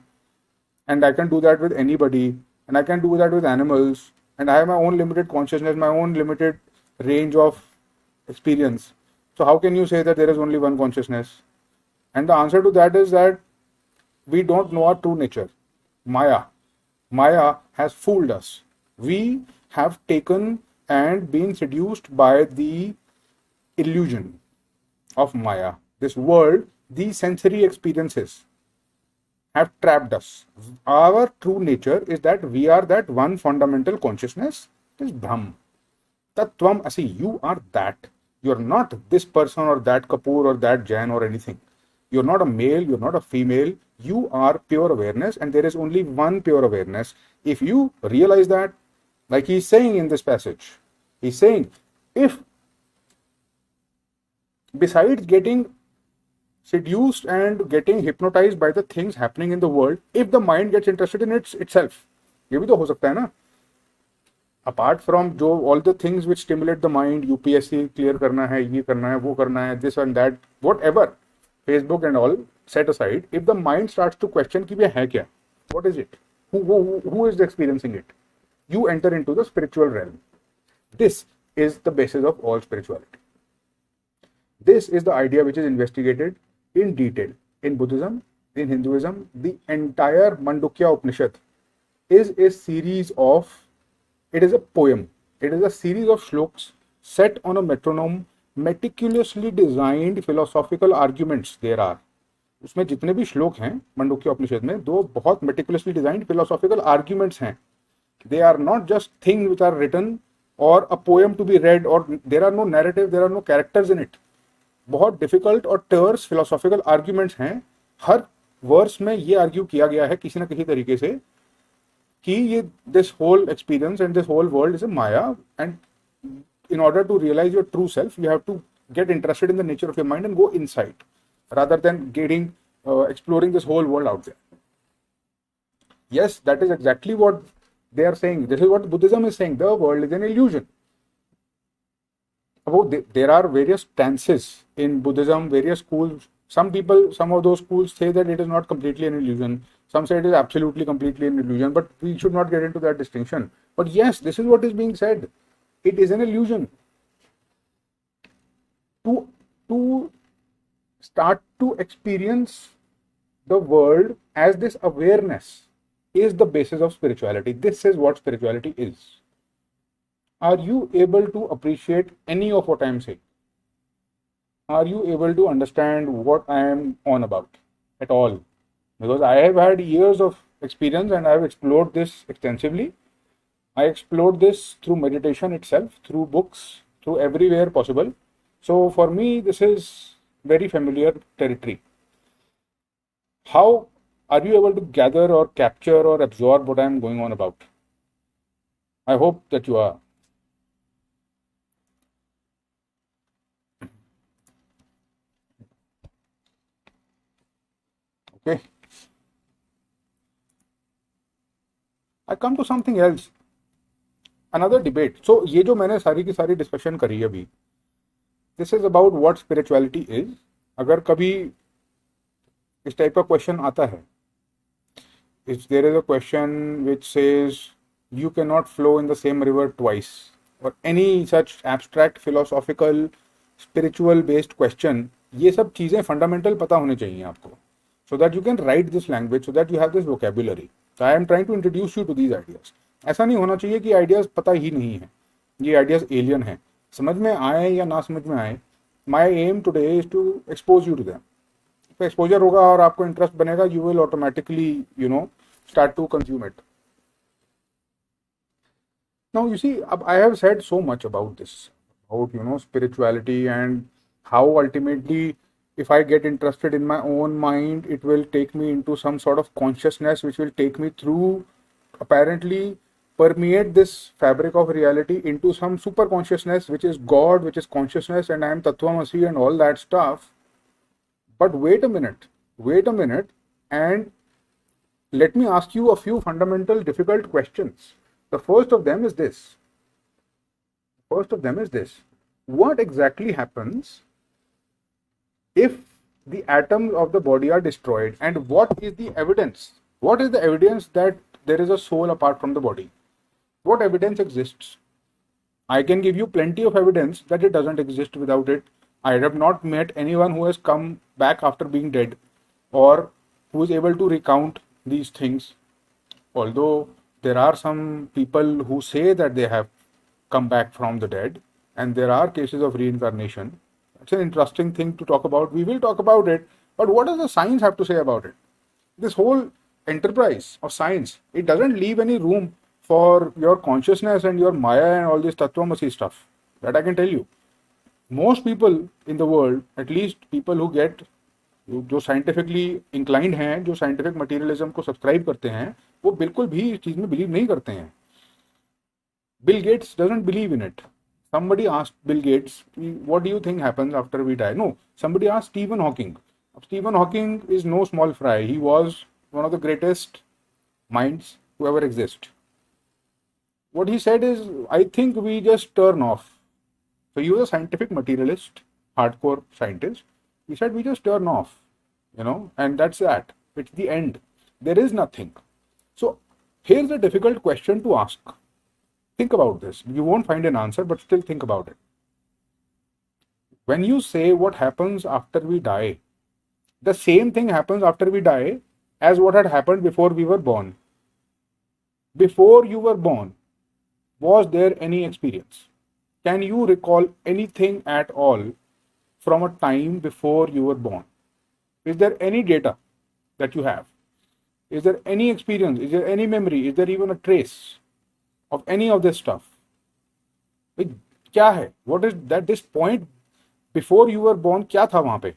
And I can do that with anybody. And I can do that with animals. And I have my own limited consciousness, my own limited range of experience. So how can you say that there is only one consciousness? And the answer to that is that we don't know our true nature. Maya. Maya has fooled us. We have taken and been seduced by the illusion of Maya. This world, these sensory experiences have trapped us. Our true nature is that we are that one fundamental consciousness, this Brahm. Tattvam Asi, you are that. You are not this person or that Kapoor or that Jain or anything. You're not a male, you're not a female, You are pure awareness, and there is only one pure awareness. If you realize that, like he's saying in this passage, he's saying, if besides getting seduced and getting hypnotized by the things happening in the world, if the mind gets interested in itself, ये भी तो हो सकता है ना. Apart from जो all the things which stimulate the mind, UPSC clear करना है, ये करना है, वो करना है, this and that, whatever, Facebook and all set aside, if the mind starts to question कि ये है क्या, what is it, who is experiencing it, you enter into the spiritual realm. This is the basis of all spirituality. This is the idea which is investigated in detail in Buddhism, in Hinduism. The entire Mandukya Upanishad is a series of, it is a poem, it is a series of shlokas set on a metronome, meticulously designed philosophical arguments there are. उसमें जितने भी श्लोक हैं मंडुक्य उपनिषद में, दो बहुत meticulously designed philosophical arguments हैं. They are not just things which are written or a poem to be read, or there are no narrative, there are no characters in it. बहुत डिफिकल्ट और टर्स फिलोसॉफिकल आर्ग्यूमेंट्स हैं. हर verse में ये argue किया गया है किसी ना किसी तरीके से कि ये this whole experience and this whole world is a maya, and in order to realize your true self, you have to get interested in the nature of your mind and go inside rather than getting exploring this whole world out there. Yes, that is exactly what they are saying. This is what Buddhism is saying. The world is an illusion. There are various stances in Buddhism, various schools. Some of those schools say that it is not completely an illusion. Some say it is absolutely completely an illusion, but we should not get into that distinction. But yes, this is what is being said. It is an illusion. To start to experience the world as this awareness is the basis of spirituality. This is what spirituality is. Are you able to appreciate any of what I am saying? Are you able to understand what I am on about at all? Because I have had years of experience and I have explored this extensively. I explored this through meditation itself, through books, through everywhere possible. So for me, this is very familiar territory. How are you able to gather or capture or absorb what I am going on about? I hope that you are. Okay. I come to something else. Another debate. So ये जो मैंने सारी की सारी discussion करी अभी, this is about what spirituality is. अगर कभी इस टाइप का क्वेश्चन आता है, if there is a question which says you cannot flow in the same river twice, or any such abstract philosophical spiritual based question, ये सब चीज़ें fundamental पता होने चाहिए आपको, so that you can write this language, so that you have this vocabulary. So I am trying to introduce you to these ideas. ऐसा नहीं होना चाहिए कि आइडियाज़ पता ही नहीं है, ये आइडियाज़ एलियन हैं, समझ में आए या ना समझ में आए. My aim today is to expose you to them. तो एक्सपोजर होगा और आपको इंटरेस्ट बनेगा, you will automatically start to consume it. Now you see, I have said so much about this, about spirituality, and how ultimately if I get interested in my own mind, it will take me into some sort of consciousness which will take me through, apparently permeate this fabric of reality into some super consciousness which is God, which is consciousness, and I am Tattvamasi and all that stuff. But wait a minute, and let me ask you a few fundamental difficult questions. The first of them is this. What exactly happens if the atoms of the body are destroyed, and what is the evidence? What is the evidence that there is a soul apart from the body? What evidence exists? I can give you plenty of evidence that it doesn't exist without it. I have not met anyone who has come back after being dead, or who is able to recount these things. Although there are some people who say that they have come back from the dead, and there are cases of reincarnation. It's an interesting thing to talk about. We will talk about it. But what does the science have to say about it? This whole enterprise of science, it doesn't leave any room for your consciousness and your Maya and all this Tattvamasi stuff. That I can tell you. Most people in the world, at least people who get जो scientifically inclined हैं, जो scientific materialism को subscribe करते हैं, वो बिल्कुल भी इस चीज़ में बिलीव नहीं करते हैं. Bill Gates doesn't believe in it. Somebody asked Bill Gates, what do you think happens after we die? No, somebody asked Stephen Hawking. Stephen Hawking is no small fry. He was one of the greatest minds to ever exist. What he said is, I think we just turn off. So he was a scientific materialist, hardcore scientist. He said, we just turn off, and that's that. It's the end. There is nothing. So here's a difficult question to ask. Think about this. You won't find an answer, but still think about it. When you say what happens after we die, the same thing happens after we die as what had happened before we were born. Before you were born, was there any experience? Can you recall anything at all from a time before you were born? Is there any data that you have? Is there any experience? Is there any memory? Is there even a trace of any of this stuff? क्या है? What is that? This point before you were born, क्या था वहां पे?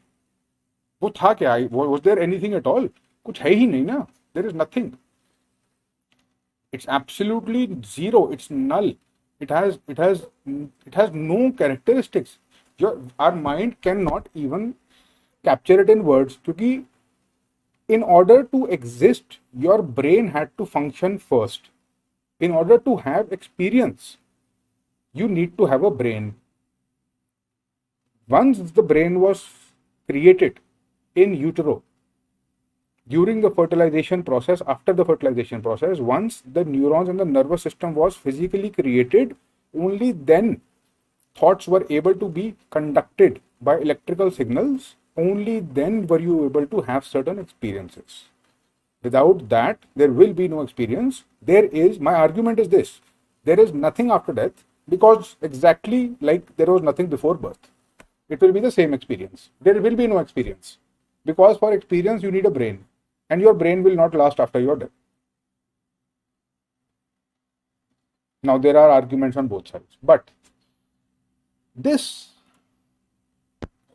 वो था क्या? Was there anything at all? कुछ है ही नहीं ना. There is nothing. It's absolutely zero. It's null. It has no characteristics. Our mind cannot even capture it in words. क्योंकि in order to exist, your brain had to function first. In order to have experience, you need to have a brain. Once the brain was created in utero, during the fertilization process, after the fertilization process, once the neurons and the nervous system was physically created, only then thoughts were able to be conducted by electrical signals. Only then were you able to have certain experiences. Without that, there will be no experience. My argument is this, there is nothing after death, because exactly like there was nothing before birth. It will be the same experience. There will be no experience. Because for experience, you need a brain. And your brain will not last after your death. Now, there are arguments on both sides. But this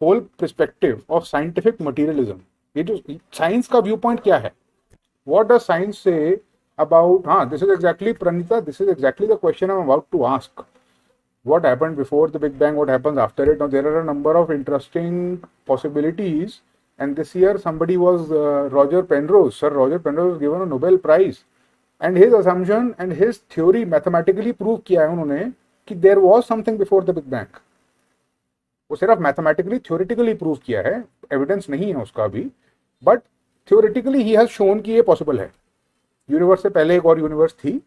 whole perspective of scientific materialism, science का viewpoint क्या है? What does science say about, this is exactly, Pranita, this is exactly the question I'm about to ask. What happened before the Big Bang, what happens after it? Now, there are a number of interesting possibilities. And this year, somebody was Roger Penrose. Sir Roger Penrose was given a Nobel Prize. And his assumption and his theory mathematically prove किया है उन्होंने कि there was something before the Big Bang. वो सिर्फ mathematically, theoretically prove किया है. Evidence नहीं है उसका भी. But theoretically he has shown कि ये possible है. यूनिवर्स से पहले एक और यूनिवर्स थी,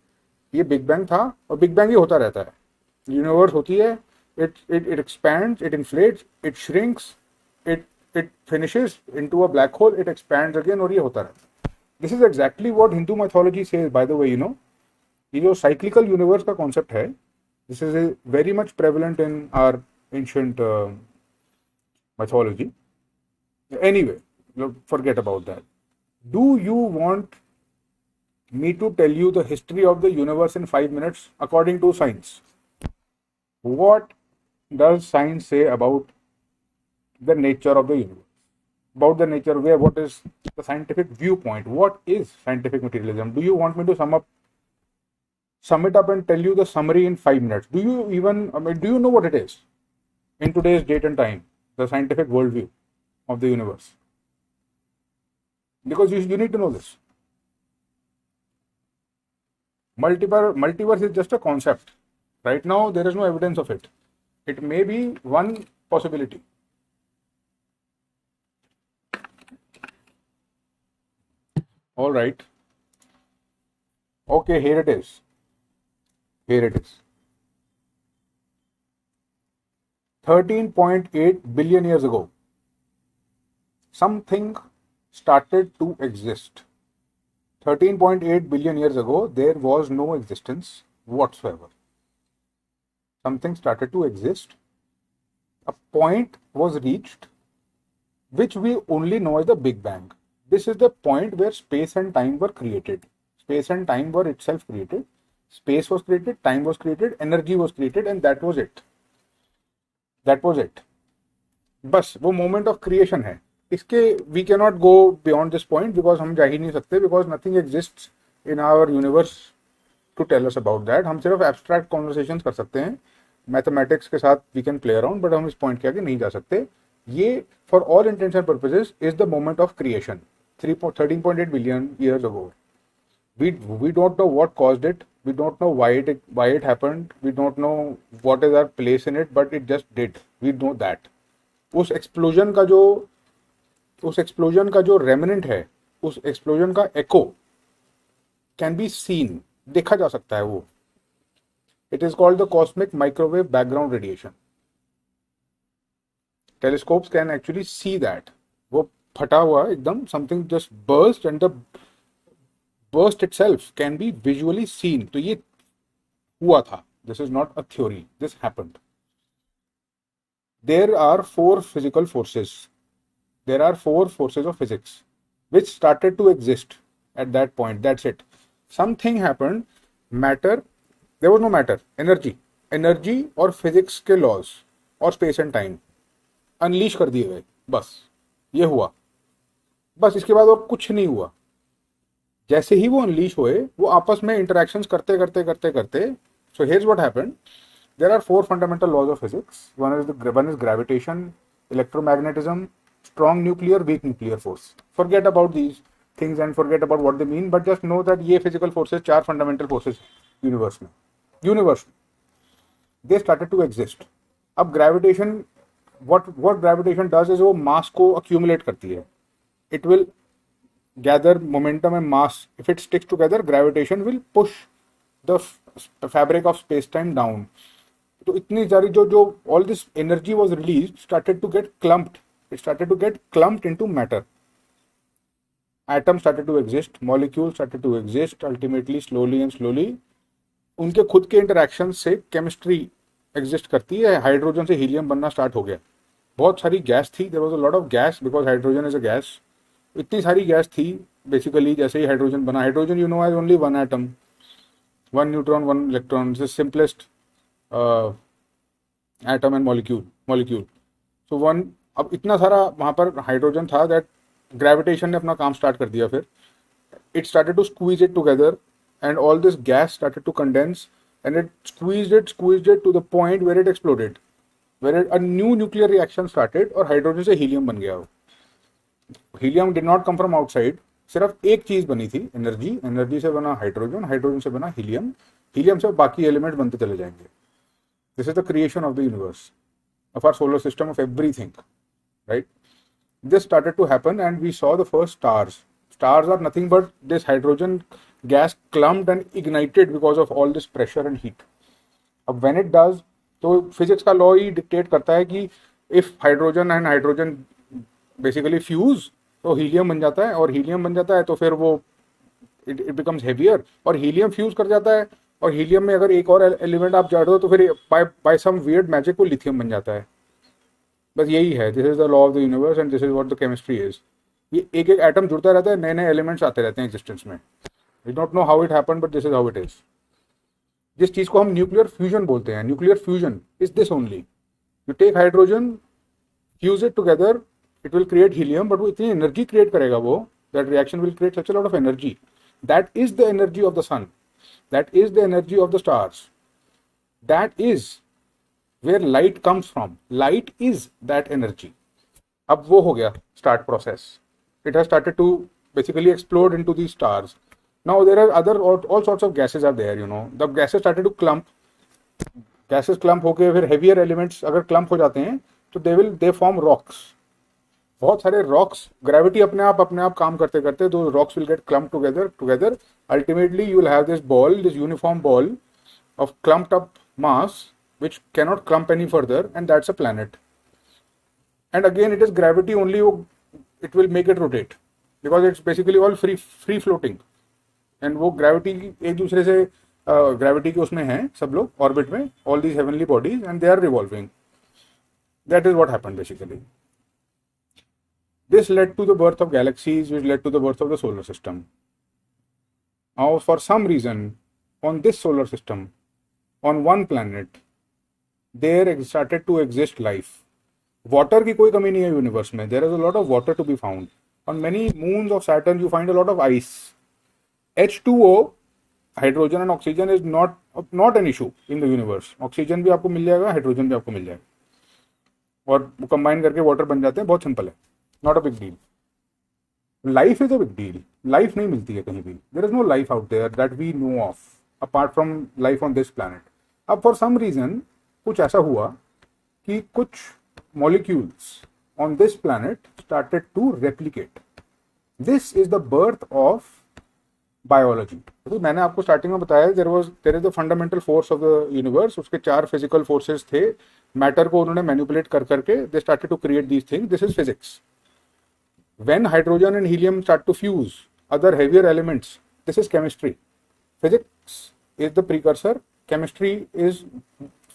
ये बिग बैंग था, और बिग बैंग ही होता रहता है. यूनिवर्स होती है, it expands, it inflates, it shrinks, it finishes into a black hole, it expands again, और ये होता रहता है. This is exactly what Hindu mythology says, by the way, ये जो cyclical universe का concept है, this is very much prevalent in our ancient mythology. Anyway, forget about that. Do you want me to tell you the history of the universe in 5 minutes according to science? What does science say about the nature of the universe? About the nature of what is the scientific viewpoint? What is scientific materialism? Do you want me to sum it up and tell you the summary in 5 minutes? Do you know what it is in today's date and time, the scientific worldview of the universe? Because you need to know this. Multiverse is just a concept. Right now, there is no evidence of it. It may be one possibility. All right. Okay, here it is. 13.8 billion years ago, something started to exist. 13.8 billion years ago, there was no existence whatsoever. Something started to exist. A point was reached, which we only know as the Big Bang. This is the point where space and time were created. Space and time were itself created. Space was created, time was created, energy was created, and that was it. That was it. बस वो moment of creation है. इसके we can not go beyond this point because हम जा ही नहीं सकते, because nothing exist in our universe to tell us about that. हम सिर्फ एब्स्ट्रैक्ट कॉन्वर्सेशन कर सकते हैं, मैथमेटिक्स के साथ we can play around, but हम इस पॉइंट के आगे नहीं जा सकते. ये for all intents and purposes is the moment of creation 13.8 billion years ago. We don't know what caused it, we don't know why it happened, we don't know what is our place in it, but it just did. We know that उस explosion का जो remnant है, उस explosion का एको can be seen, देखा जा सकता है वो. It is called the cosmic microwave background radiation. Telescopes can actually see that. वो फटा हुआ एकदम, something just burst and the burst itself can be visually seen. तो ये हुआ था. This is not a theory. This happened. There are four physical forces. There are four forces of physics which started to exist at that point. That's it. Something happened. Matter. There was no matter. Energy और physics के laws और space and time unleash कर दिए गए. बस ये हुआ. बस इसके बाद और कुछ नहीं हुआ. जैसे ही वो अनलीश हुए, वो आपस में इंटरेक्शंस करते so here's what happened. There are four fundamental laws of physics. One is gravitation, electromagnetism, strong nuclear, weak nuclear force. Forget about these things and forget about what they mean, but just know that ये physical forces, चार fundamental forces universe में they started to exist. अब gravitation, what gravitation does is वो mass को accumulate करती है. It will gather momentum and mass. If it sticks together, gravitation will push the fabric of space-time down. तो इतनी सारी जो all this energy was released started to get clumped. It started to get clumped into matter. Atoms started to exist, molecules started to exist. Ultimately, slowly and slowly, उनके खुद के interaction से chemistry exist करती है. Hydrogen से helium बनना start हो गया. बहुत सारी गैस थी. There was a lot of gas because hydrogen is a gas. इतनी सारी गैस थी बेसिकली. जैसे ही हाइड्रोजन बना, hydrogen you know has only one atom, one neutron, one electron. This simplest atom and molecule. So one, अब इतना सारा वहाँ पर हाइड्रोजन था दैट ग्रेविटेशन ने अपना काम स्टार्ट कर दिया. फिर it started to squeeze it together and all this gas started to condense and it squeezed it to the point where it exploded, where a new nuclear reaction started और hydrogen से helium बन गया. Helium did not come from outside. सिर्फ एक चीज बनी थी, energy से बना हाइड्रोजन से बना हीलियम से बाकी एलिमेंट बनते चले जाएंगे. This is the creation of the universe, of our solar system, of everything, right? This started to happen and we saw the first stars. Stars are nothing but this hydrogen gas clumped and ignited because of all this pressure and heat. अब when it does, तो physics का law ही dictate करता है कि if hydrogen and hydrogen basically fuse तो helium बन जाता है, और हीलियम बन जाता है तो फिर वो इट बिकम्स हेवियर, और हीलियम फ्यूज कर जाता है, और हीलियम में अगर एक और एलिमेंट आप जोड़ दो तो फिर बाय सम वियर्ड मैजिक वो लिथियम बन जाता है. बस यही है. This is the law of the universe and this is what the chemistry is. ये एक एक एटम जुड़ता रहता है, नए नए एलिमेंट्स आते रहते हैं एग्जिस्टेंस में. We don't know how it happened but this is how it is. जिस चीज को हम न्यूक्लियर फ्यूजन बोलते हैं, nuclear fusion is this only. You take hydrogen, fuse it together, it will create helium, but वो इतनी energy create करेगा वो, that reaction will create such a lot of energy. That is the energy of the sun, that is the energy of the stars, that is where light comes from. Light is that energy. अब वो हो गया start process. It has started to basically explode into these stars. Now there are other all sorts of gases are there, you know. The gases started to clump. Gases clump होके फिर heavier elements अगर clump हो जाते हैं तो they form rocks. बहुत सारे rocks, gravity अपने आप काम करते करते those rocks will get clumped together. Ultimately you will have this ball, this uniform ball of clumped up mass which cannot clump any further, and that's a planet. And again it is gravity only, it will make it rotate because it's basically all free floating. And वो gravity एक दूसरे से gravity के उसमें हैं सब लोग orbit में, all these heavenly bodies, and they are revolving. That is what happened basically. This led to the birth of galaxies, which led to the birth of the solar system. Now for some reason on this solar system, on one planet, there started to exist life. Water की कोई कमी नहीं है universe में. There is a lot of water to be found. On many moons of Saturn you find a lot of ice. H2O, hydrogen and oxygen is not an issue in the universe. Oxygen भी आपको मिल जाएगा, hydrogen भी आपको मिल जाएगा, और वो combine करके water बन जाते हैं. बहुत सिंपल है, not a big deal. Life is a big deal. Life नहीं मिलती है कहीं भी. There is no life out there that we know of apart from life on this planet. अब फॉर सम रीजन कुछ ऐसा हुआ कि कुछ molecules on this planet started to replicate. This is the birth of biology. तो मैंने आपको starting में बताया there is the fundamental force of the universe. उसके 4 physical forces थे. मैटर को उन्होंने मैनिपुलेट कर करके they started to create these things. This is physics. When hydrogen and helium start to fuse other heavier elements, this is chemistry. Physics is the precursor. Chemistry is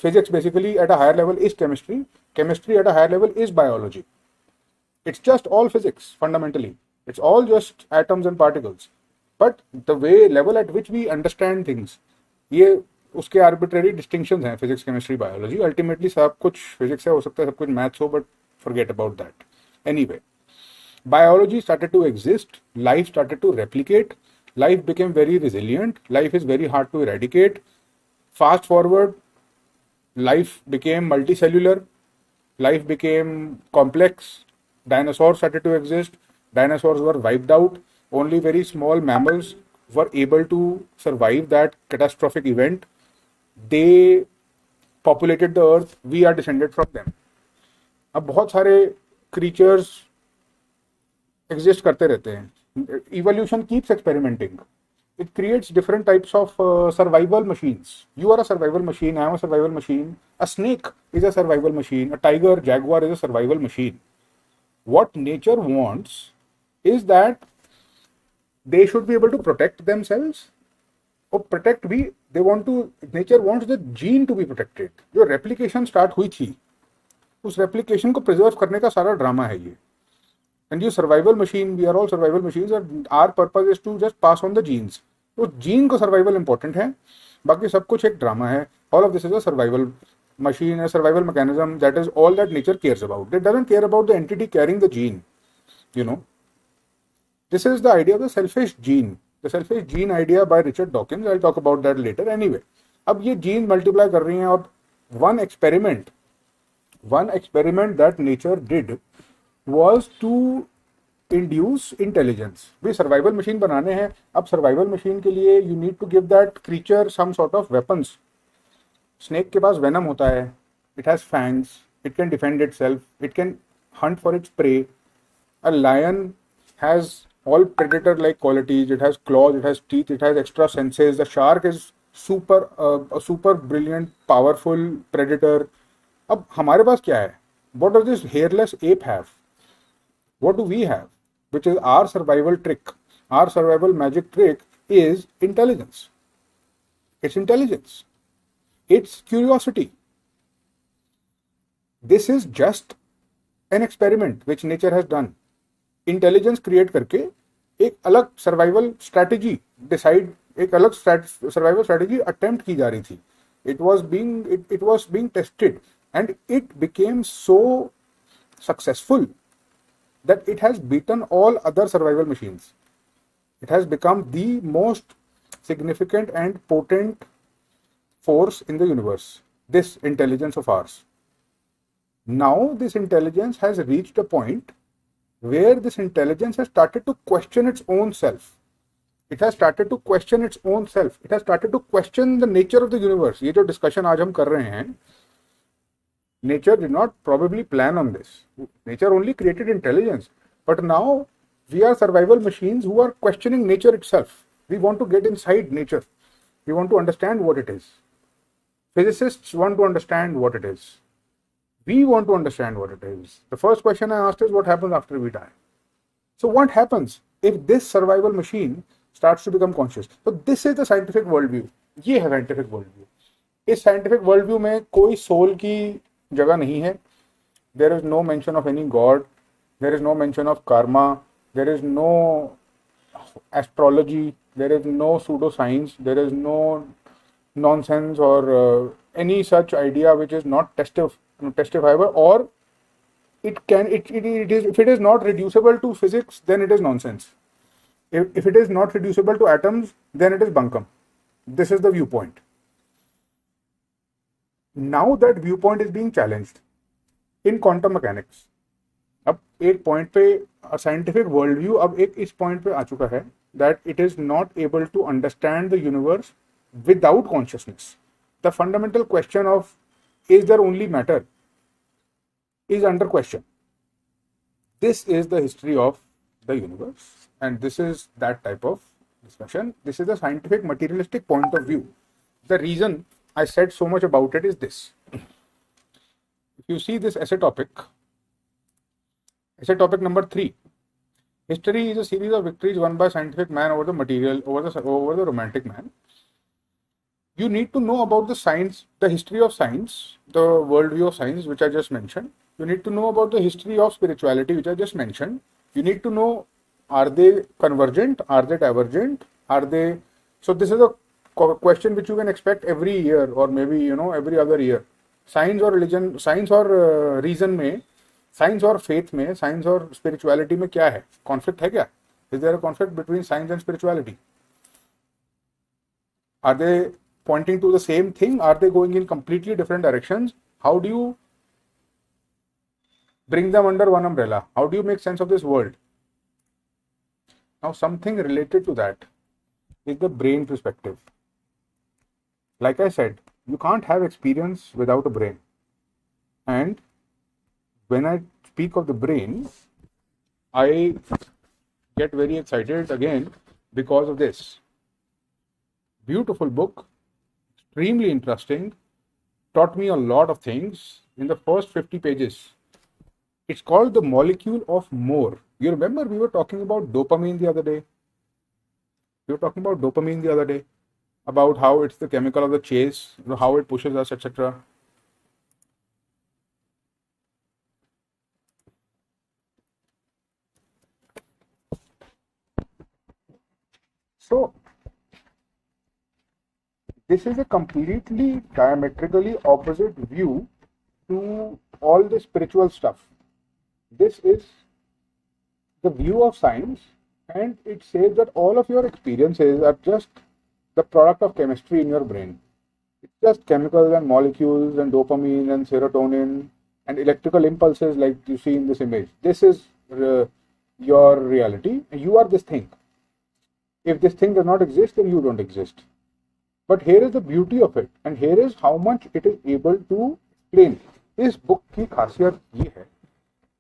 physics basically at a higher level is chemistry. Chemistry at a higher level is biology. It's just all physics fundamentally. It's all just atoms and particles. But the way level at which we understand things, ये उसके arbitrary distinctions हैं physics, chemistry, biology. Ultimately सब कुछ physics है, हो सकता है सब कुछ maths हो, but forget about that. Anyway, biology started to exist. Life started to replicate. Life became very resilient. Life is very hard to eradicate. Fast forward, life became multicellular. Life became complex. Dinosaurs started to exist. Dinosaurs were wiped out. Only very small mammals were able to survive that catastrophic event. They populated the earth. We are descended from them. अब बहुत सारे creatures exist करते रहते हैं. Evolution keeps experimenting. It creates different types of survival machines. You are a survival machine. I am a survival machine. A snake is a survival machine. A tiger, jaguar is a survival machine. What nature wants is that they should be able to protect themselves. Or protect भी, nature wants the gene to be protected. जो replication start हुई थी, उस replication को preserve करने का सारा drama है ये. And you survival machine, we are all survival machines, and our purpose is to just pass on the genes. तो जीन को survival important है, बाकी सब कुछ एक ड्रामा है. All of this is a survival machine, a survival mechanism. That is all that nature cares about. It doesn't care about the entity carrying the gene. You know, this is the idea of the selfish gene. The selfish gene idea by Richard Dawkins. I'll talk about that later. Anyway, अब ये genes multiply कर रही हैं. और one experiment that nature did was to induce intelligence. भी survival machine बनाने हैं. अब सर्वाइवल मशीन के लिए you need to give that creature some sort of weapons. Snake के पास venom होता है. It has fangs. It can defend itself. It can hunt for its prey. A lion has all predator-like qualities. It has claws. It has teeth. It has extra senses. The shark is a super brilliant, powerful predator. अब हमारे पास क्या है? What does this hairless ape have? What do we have? Which is our survival trick. Our survival magic trick is intelligence. It's intelligence. It's curiosity. This is just an experiment which nature has done. Intelligence create करके एक अलग survival strategy एक अलग survival strategy attempt की जा रही थी. It was being tested, and it became so successful that it has beaten all other survival machines. It has become the most significant and potent force in the universe, this intelligence of ours. Now this intelligence has reached a point where this intelligence has started to question its own self. It has started to question its own self. It has started to question the nature of the universe. ये जो discussion आज हम कर रहे हैं, nature did not probably plan on this. Nature only created intelligence. But now we are survival machines who are questioning nature itself. We want to get inside nature. We want to understand what it is. Physicists want to understand what it is. We want to understand what it is. The first question I asked is, what happens after we die? So what happens if this survival machine starts to become conscious? So this is the scientific worldview. ये है scientific worldview. इस scientific worldview में कोई soul की जगह नहीं है. There is no mention of any god. There is no mention of karma. There is no astrology. There is no pseudoscience. There is no nonsense or any such idea which is not testifiable or if it is not reducible to physics, then it is nonsense. If it is not reducible to atoms, then it is bunkum. This is the viewpoint. Now that viewpoint is being challenged in quantum mechanics. अब एक point पे scientific world view अब एक इस point पे आ चुका है that it is not able to understand the universe without consciousness. The fundamental question of is there only matter is under question. This is the history of the universe, and this is that type of discussion. This is the scientific materialistic point of view. The reason I said so much about it is this. If you see this essay topic number 3, history is a series of victories won by scientific man over the material, over the romantic man. You need to know about the science, the history of science, the worldview of science, which I just mentioned. You need to know about the history of spirituality, which I just mentioned. You need to know, are they convergent? Are they divergent? Are they... So this is a question which you can expect every year, or maybe, every other year. Science or religion, science or reason में, science or faith में, science or spirituality में क्या है? Conflict है क्या? Is there a conflict between science and spirituality? Are they pointing to the same thing? Are they going in completely different directions? How do you bring them under one umbrella? How do you make sense of this world? Now, something related to that is the brain perspective. Like I said, you can't have experience without a brain. And when I speak of the brain, I get very excited again because of this. Beautiful book, extremely interesting, taught me a lot of things in the first 50 pages. It's called The Molecule of More. You remember we were talking about dopamine the other day? About how it's the chemical of the chase, how it pushes us, etc. So, this is a completely diametrically opposite view to all the spiritual stuff. This is the view of science, and it says that all of your experiences are just the product of chemistry in your brain. It's just chemicals and molecules and dopamine and serotonin and electrical impulses like you see in this image. This is your reality. You are this thing. If this thing does not exist, then you don't exist. But here is the beauty of it, and here is how much it is able to explain. This book की खासियत ये है.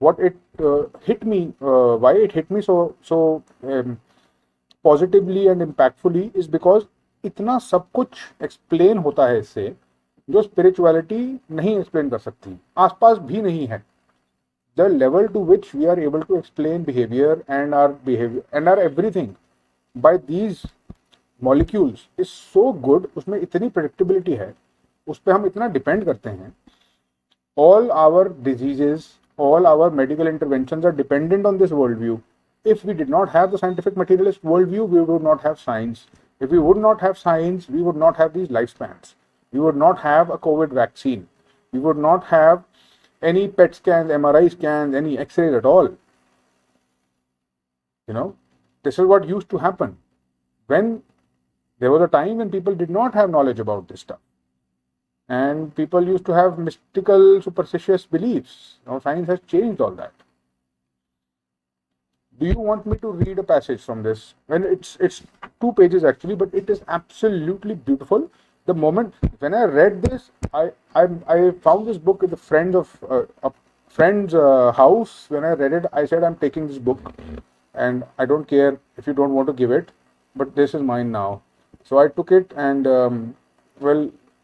What it hit me, why it hit me so positively and impactfully is because इतना सब कुछ explain होता है इससे जो spirituality नहीं explain कर सकती, आसपास भी नहीं है. The level to which we are able to explain behavior and our everything by these molecules is so good. उसमें इतनी predictability है, उस पर हम इतना depend करते हैं. All our diseases, all our medical interventions are dependent on this worldview. If we did not have the scientific materialist worldview, we would not have science. If we would not have science, we would not have these lifespans. We would not have a COVID vaccine. We would not have any PET scans, MRI scans, any X-rays at all. This is what used to happen. When there was a time when people did not have knowledge about this stuff. And people used to have mystical, superstitious beliefs. Now science has changed all that. Do you want me to read a passage from this? And it's 2 pages actually, but it is absolutely beautiful. The moment when I read this, I found this book at a friend's house. When I read it, I said, I'm taking this book, and I don't care if you don't want to give it, but this is mine now. So I took it, and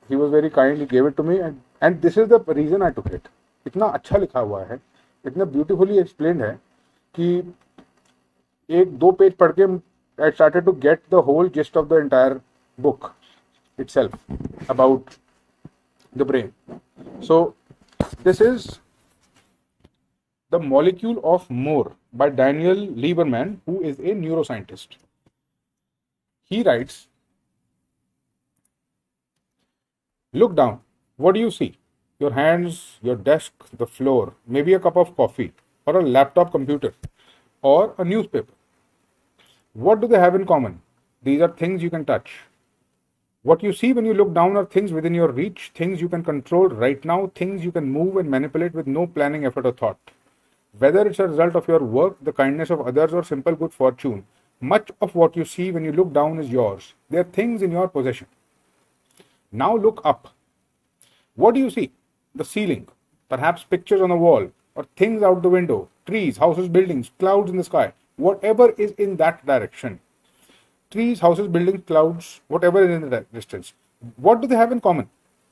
he was very kind. He gave it to me, and this is the reason I took it. इतना अच्छा लिखा हुआ है, इतना beautifully explained है कि 1-2 page पढ़ के I started to get the whole gist of the entire book itself about the brain. So this is The Molecule of More by Daniel Lieberman, who is a neuroscientist. He writes, look down. What do you see? your hands, your desk, the floor, maybe a cup of coffee, or a laptop computer, or a newspaper. What do they have in common? These are things you can touch. What you see when you look down are things within your reach, things you can control right now, things you can move and manipulate with no planning, effort, or thought. Whether it's a result of your work, the kindness of others, or simple good fortune, much of what you see when you look down is yours. They are things in your possession. Now look up. What do you see? The ceiling, perhaps pictures on the wall, or things out the window, trees, houses, buildings, clouds in the sky, whatever is in that direction. Trees, houses, buildings, clouds, whatever is in the distance. What do they have in common?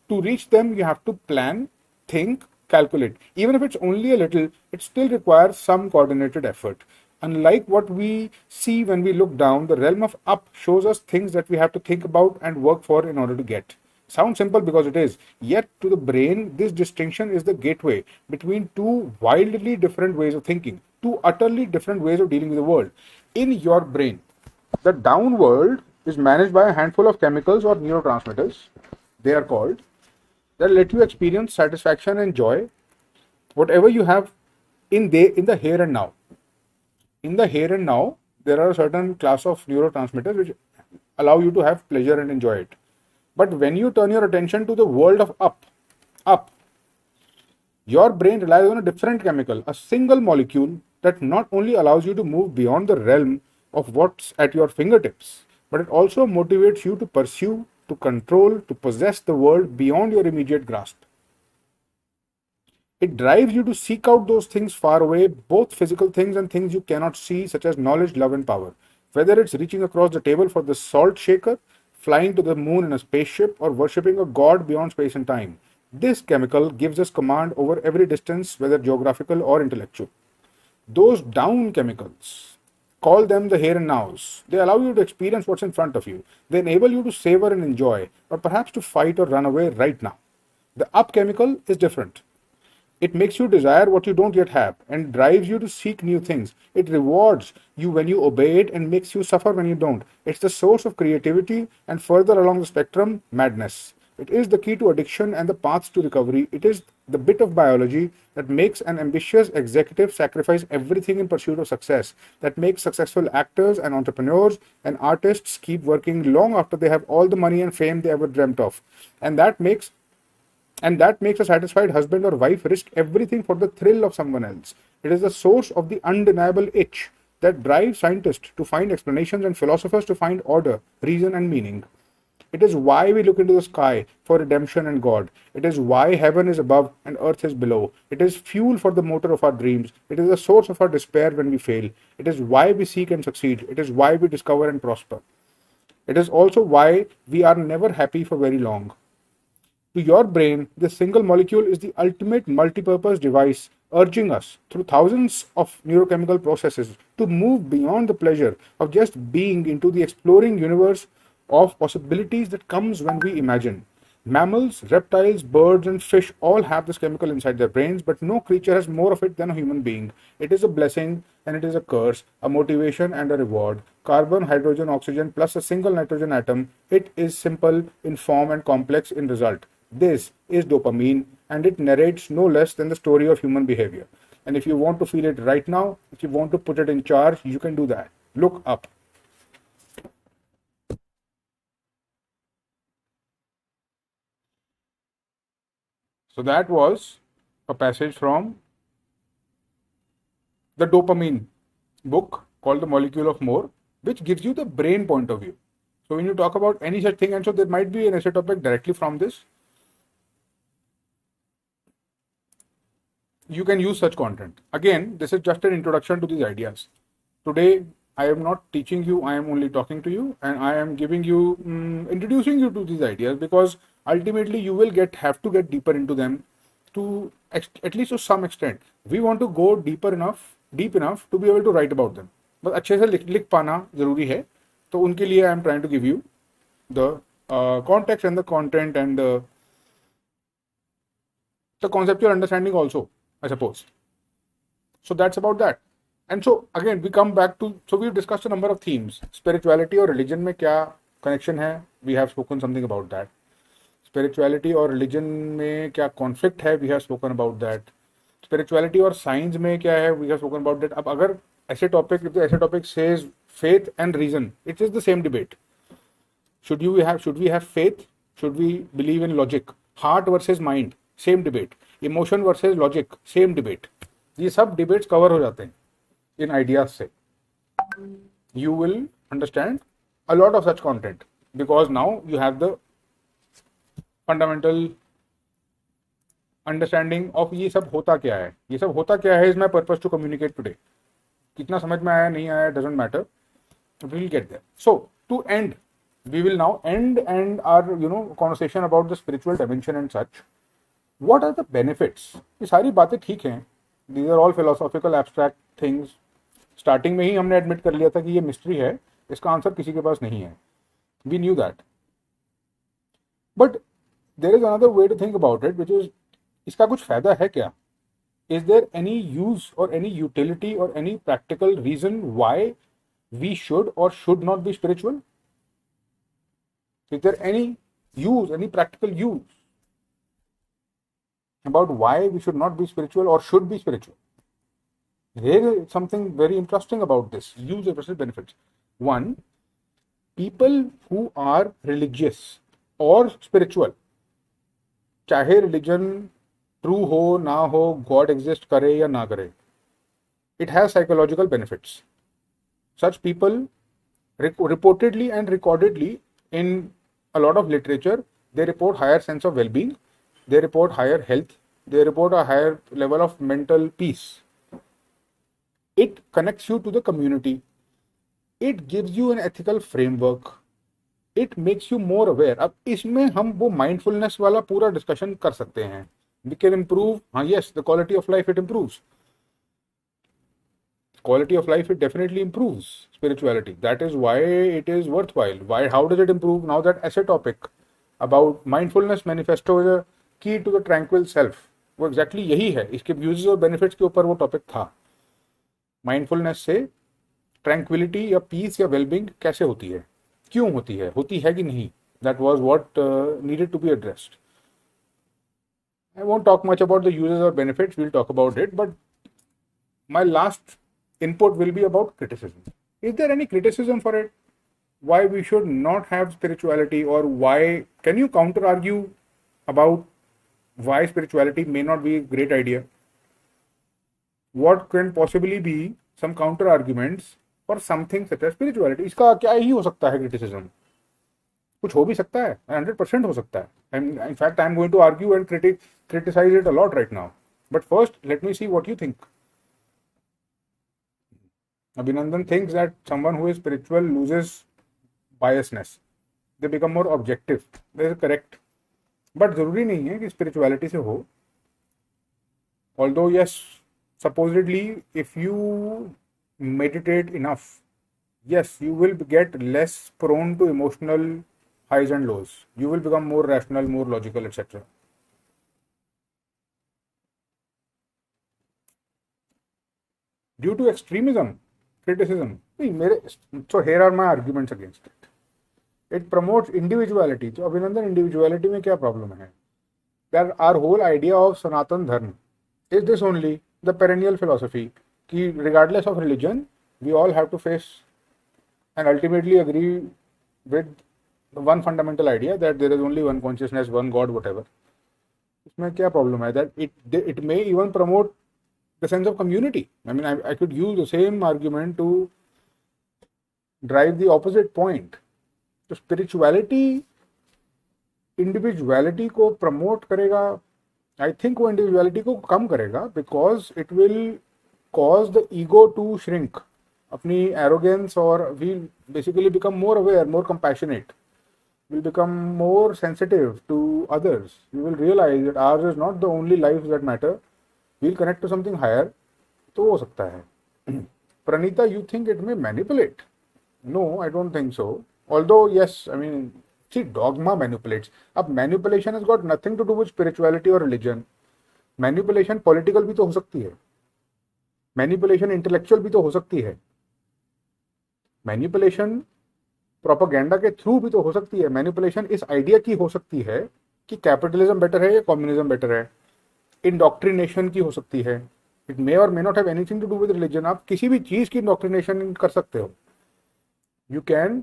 To reach them, you have to plan, think, calculate. Even if it's only a little, it still requires some coordinated effort. Unlike what we see when we look down, the realm of up shows us things that we have to think about and work for in order to get. Sounds simple because it is, yet to the brain, this distinction is the gateway between two wildly different ways of thinking, two utterly different ways of dealing with the world. In your brain, the down world is managed by a handful of chemicals or neurotransmitters, they are called, that let you experience satisfaction and joy, whatever you have in the here and now. In the here and now, there are a certain class of neurotransmitters which allow you to have pleasure and enjoy it. But when you turn your attention to the world of up, your brain relies on a different chemical, a single molecule that not only allows you to move beyond the realm of what's at your fingertips, but it also motivates you to pursue, to control, to possess the world beyond your immediate grasp. It drives you to seek out those things far away, both physical things and things you cannot see, such as knowledge, love, and power. Whether it's reaching across the table for the salt shaker, flying to the moon in a spaceship, or worshipping a god beyond space and time, this chemical gives us command over every distance, whether geographical or intellectual. Those down chemicals, call them the here and nows. They allow you to experience what's in front of you. They enable you to savor and enjoy, or perhaps to fight or run away right now. The up chemical is different. It makes you desire what you don't yet have and drives you to seek new things. It rewards you when you obey it and makes you suffer when you don't. It's the source of creativity and further along the spectrum, madness. It is the key to addiction and the paths to recovery. It is the bit of biology that makes an ambitious executive sacrifice everything in pursuit of success, that makes successful actors and entrepreneurs and artists keep working long after they have all the money and fame they ever dreamt of. And that makes a satisfied husband or wife risk everything for the thrill of someone else. It is the source of the undeniable itch that drives scientists to find explanations and philosophers to find order, reason, and meaning. It is why we look into the sky for redemption and God. It is why heaven is above and earth is below. It is fuel for the motor of our dreams. It is the source of our despair when we fail. It is why we seek and succeed. It is why we discover and prosper. It is also why we are never happy for very long. To your brain, this single molecule is the ultimate multi-purpose device urging us through thousands of neurochemical processes to move beyond the pleasure of just being into the exploring universe of possibilities that comes when we imagine. Mammals, reptiles, birds, and fish all have this chemical inside their brains, but no creature has more of it than a human being. It is a blessing and it is a curse, a motivation and a reward. Carbon, hydrogen, oxygen, plus a single nitrogen atom. It is simple in form and complex in result. This is dopamine, and it narrates no less than the story of human behavior. And if you want to feel it right now, if you want to put it in charge, you can do that. Look up. So that was a passage from the dopamine book called The Molecule of More, which gives you the brain point of view. So when you talk about any such thing, and so there might be an essay topic directly from this, you can use such content. Again, this is just an introduction to these ideas. Today, I am not teaching you, I am only talking to you, and I am giving you, introducing you to these ideas, because ultimately you will have to get deeper into them to, at least to some extent. We want to go deep enough to be able to write about them. But अच्छे से लिख पाना जरूरी है. तो उनके लिए I am trying to give you the context and the content and the conceptual understanding also, I suppose. So that's about that. And so again, we come back to, so we've discussed a number of themes. Spirituality or religion में क्या connection है? We have spoken something about that. Spirituality और religion में क्या conflict है, we have spoken about that. Spirituality और science में क्या है, we have spoken about that. अब अगर ऐसे topic says faith and reason, it is the same debate. Should we have faith? Should we believe in logic? Heart versus mind, same debate. Emotion versus logic, same debate. ये सब debates cover हो जाते हैं इन ideas से. You will understand a lot of such content because now you have the fundamental understanding of ये सब होता क्या है. ये सब होता क्या है is my purpose to communicate today. कितना समझ में आया नहीं आया doesn't matter. We will get there. So to end, we will now end and our conversation about the spiritual dimension and such. What are the benefits? ये सारी बातें ठीक हैं. These are all philosophical abstract things. Starting में ही हमने admit कर लिया था कि ये mystery है, इसका आंसर किसी के पास नहीं है. We knew that. But there is another way to think about it, which is इसका कुछ फायदा है क्या? Is there any use or any utility or any practical reason why we should or should not be spiritual? Is there any use, any practical use about why we should not be spiritual or should be spiritual? There is something very interesting about this, use versus benefits. One, people who are religious or spiritual, चाहे religion true हो ना हो, God exist करे या ना करे, it has psychological benefits. Such people reportedly and recordedly in a lot of literature, they report higher sense of well-being, they report higher health, they report a higher level of mental peace. It connects you to the community. It gives you an ethical framework. It makes you more aware. अब इसमें हम वो mindfulness वाला पूरा discussion कर सकते हैं. We can improve, yes, the quality of life, it improves. Quality of life, it definitely improves spirituality. That is why it is worthwhile. Why? How does it improve? Now that essay topic about mindfulness manifesto is a key to the tranquil self. वो exactly यही है. इसके uses और benefits के ऊपर वो topic था. Mindfulness से tranquility या peace या well-being कैसे होती है? क्यों होती है कि नहीं? That was what needed to be addressed. I won't talk much about the uses or benefits. We'll talk about it. But my last input will be about criticism. Is there any criticism for it? Why we should not have spirituality, or why? Can you counter argue about why spirituality may not be a great idea? What can possibly be some counter arguments for something such as spirituality? इसका क्या ही हो सकता है criticism? कुछ हो भी सकता है, 100% हो सकता है. In fact, I'm going to argue and criticize it a lot right now. But first, let me see what you think. Abhinandan thinks that someone who is spiritual loses biasness. They become more objective. That is correct. But जरूरी नहीं है कि spirituality से हो. Although yes, supposedly if you meditate enough, yes, you will get less prone to emotional highs and lows. You will become more rational, more logical, etc. Due to extremism, criticism. So here are my arguments against it. It promotes individuality. So Abhinandan, individuality में क्या problem है? That our whole idea of Sanatan Dharma is this only, the perennial philosophy, कि regardless of religion, we all have to face and ultimately agree with the one fundamental idea that there is only one consciousness, one God, whatever. इसमें क्या problem है? That it may even promote the sense of community. I mean, I could use the same argument to drive the opposite point. तो spirituality individuality को promote करेगा. I think वो individuality को कम करेगा because it will cause the ego to shrink. अपनी arrogance, or we'll basically become more aware, more compassionate. We'll become more sensitive to others. We will realize that ours is not the only lives that matter. We'll connect to something higher. तो हो सकता है. Pranita, you think it may manipulate? No, I don't think so. Although, yes, I mean, see, dogma manipulates. अब manipulation has got nothing to do with spirituality or religion. Manipulation political भी तो हो सकती है. Manipulation intellectual भी तो हो सकती है. Manipulation प्रोपेगेंडा के थ्रू भी तो हो सकती है. मैनिपुलेशन इस आइडिया की हो सकती है कि कैपिटलिज्म बेटर है या कम्युनिज्म बेटर है, इंडोक्ट्रिनेशन की हो सकती है, it may or may not have anything to do with religion, आप किसी भी चीज की इंडोक्ट्रिनेशन कर सकते हो, you can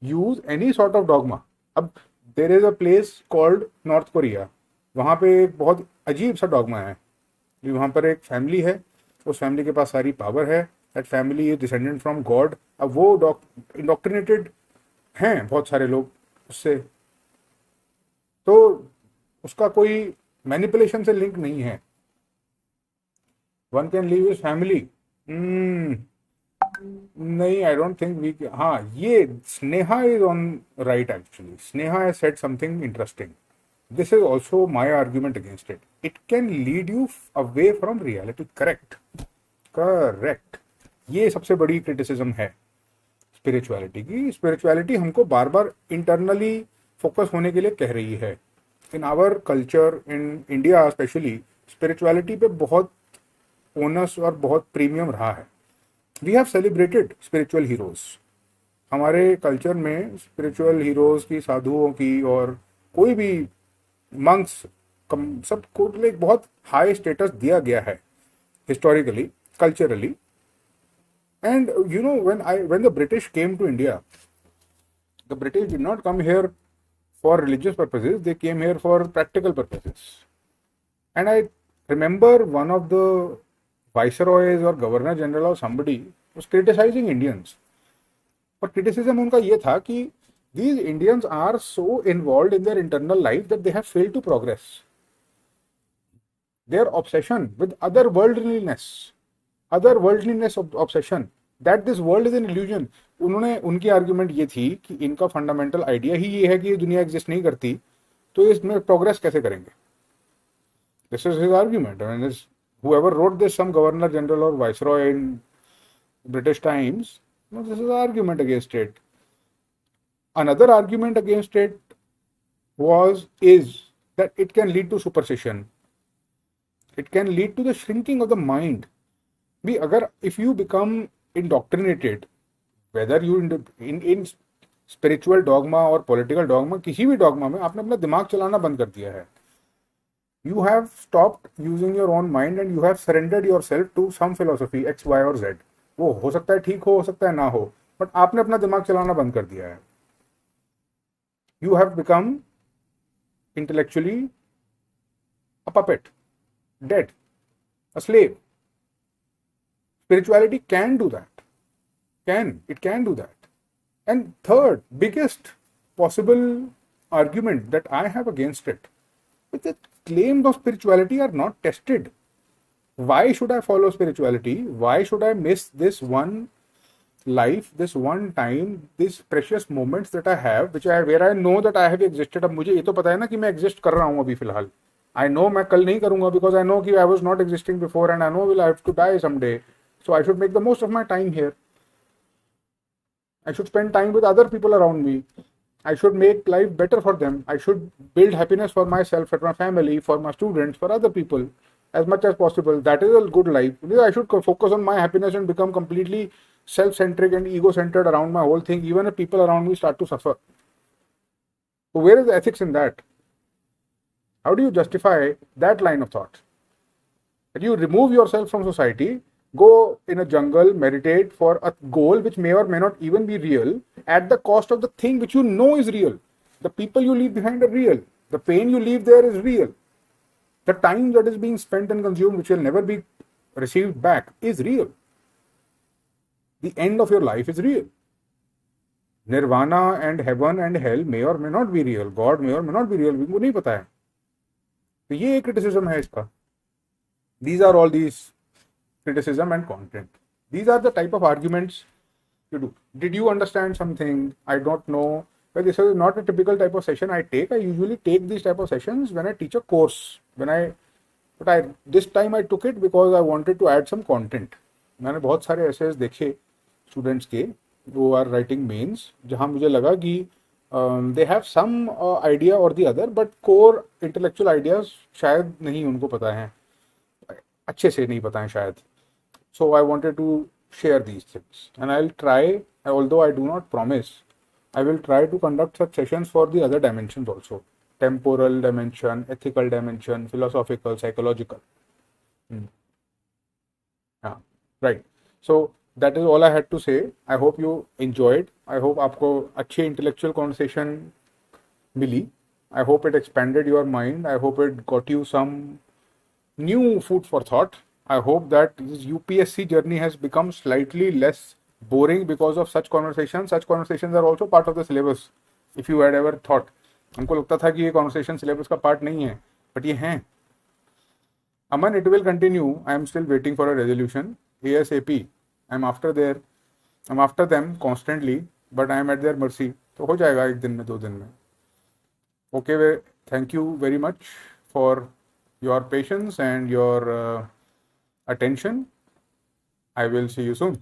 use any sort of dogma. अब there is a place called North Korea, वहाँ पे एक बहुत अजीब सा डॉगमा है, वहाँ पर एक फैमिली है, उस फैमिली के पास सारी पावर है, that family is descendant from God. अब वो इंडोक्ट्रिनेटेड हैं बहुत सारे लोग उससे, तो उसका कोई मैनिपुलेशन से लिंक नहीं है, one can leave his family. नहीं, आई डोंट थिंक वी, हाँ ये Sneha is on right, actually Sneha has said something interesting, this is also my argument against it, it can lead you away from reality. Correct, correct, ये सबसे बड़ी criticism है spirituality की। Spirituality हमको बार बार internally focus होने के लिए कह रही है। In our culture in India specially spirituality पे बहुत ओनस और बहुत प्रीमियम रहा है। We have celebrated spiritual heroes, हमारे कल्चर में स्पिरिचुअल हीरोज की, साधुओं की, और कोई भी मंक्स, सबको एक बहुत हाई स्टेटस दिया गया है historically, culturally. And you know, when the British came to India, the British did not come here for religious purposes, they came here for practical purposes. And I remember one of the viceroys or governor general or somebody was criticizing Indians. और criticism उनका ये था कि these Indians are so involved in their internal life that they have failed to progress. Their obsession with otherworldliness obsession, that this world is an illusion. उन्होंने, उनकी argument ये थी कि इनका फंडामेंटल आइडिया ही ये है कि ये दुनिया एग्जिस्ट नहीं करती, तो इसमें प्रोग्रेस कैसे करेंगे। This is his argument, and whoever wrote this, some governor general or viceroy in British times, this is argument against it. Another argument against it is that it can lead to superstition, it can lead to the shrinking of the mind. भी अगर if you become indoctrinated, whether you in spiritual dogma or political dogma, किसी भी dogma में आपने अपना दिमाग चलाना बंद कर दिया है, you have stopped using your own mind and you have surrendered yourself to some philosophy X, Y और Z. वो हो सकता है ठीक हो सकता है ना हो, बट आपने अपना दिमाग चलाना बंद कर दिया है। You have become intellectually a puppet, dead, a slave. Spirituality can do that. It can do that. And third biggest possible argument that I have against it is that claims of spirituality are not tested. Why should I follow spirituality? Why should I miss this one life, this one time, these precious moments that I have, where I know that I have existed. अब मुझे ये तो पता है ना कि मैं exist कर रहा हूँ अभी फिलहाल. I know मैं कल नहीं करूँगा because I know कि I was not existing before and I know I have to die someday. So I should make the most of my time here. I should spend time with other people around me. I should make life better for them. I should build happiness for myself, for my family, for my students, for other people as much as possible. That is a good life. I should focus on my happiness and become completely self-centric and ego-centered around my whole thing, even if people around me start to suffer. So where is the ethics in that? How do you justify that line of thought? That you remove yourself from society, go in a jungle, meditate for a goal which may or may not even be real, at the cost of the thing which you know is real. The people you leave behind are real. The pain you leave there is real. The time that is being spent and consumed, which will never be received back, is real. The end of your life is real. Nirvana and heaven and hell may or may not be real. God may or may not be real. वो नहीं पता है. तो ये एक criticism है इसका. These are all these criticism and content. These are the type of arguments you do. Did you understand something? I don't know. But this is not a typical type of session I take. I usually take these type of sessions when I teach a course. This time I took it because I wanted to add some content. मैंने बहुत सारे essays देखे students के, who are writing mains, जहाँ मुझे लगा कि they have some idea or the other, but core intellectual ideas शायद नहीं उनको पता है, अच्छे से नहीं पता है शायद. So I wanted to share these things, and I'll try, although I do not promise, I will try to conduct such sessions for the other dimensions also. temporal dimension, ethical dimension, philosophical, psychological. Yeah, right. So that is all I had to say. I hope you enjoyed. I hope आपको अच्छी intellectual conversation milli. I hope it expanded your mind. I hope it got you some new food for thought. I hope that this UPSC journey has become slightly less boring because of such conversations. Such conversations are also part of the syllabus. If you had ever thought, हमको लगता था कि ये conversation syllabus का part नहीं है, but ये हैं. Aman, it will continue. I am still waiting for a resolution. ASAP. I'm after them constantly, but I am at their mercy. तो हो जाएगा एक दिन में, 2 दिन में. Okay, thank you very much for your patience and your attention. I will see you soon.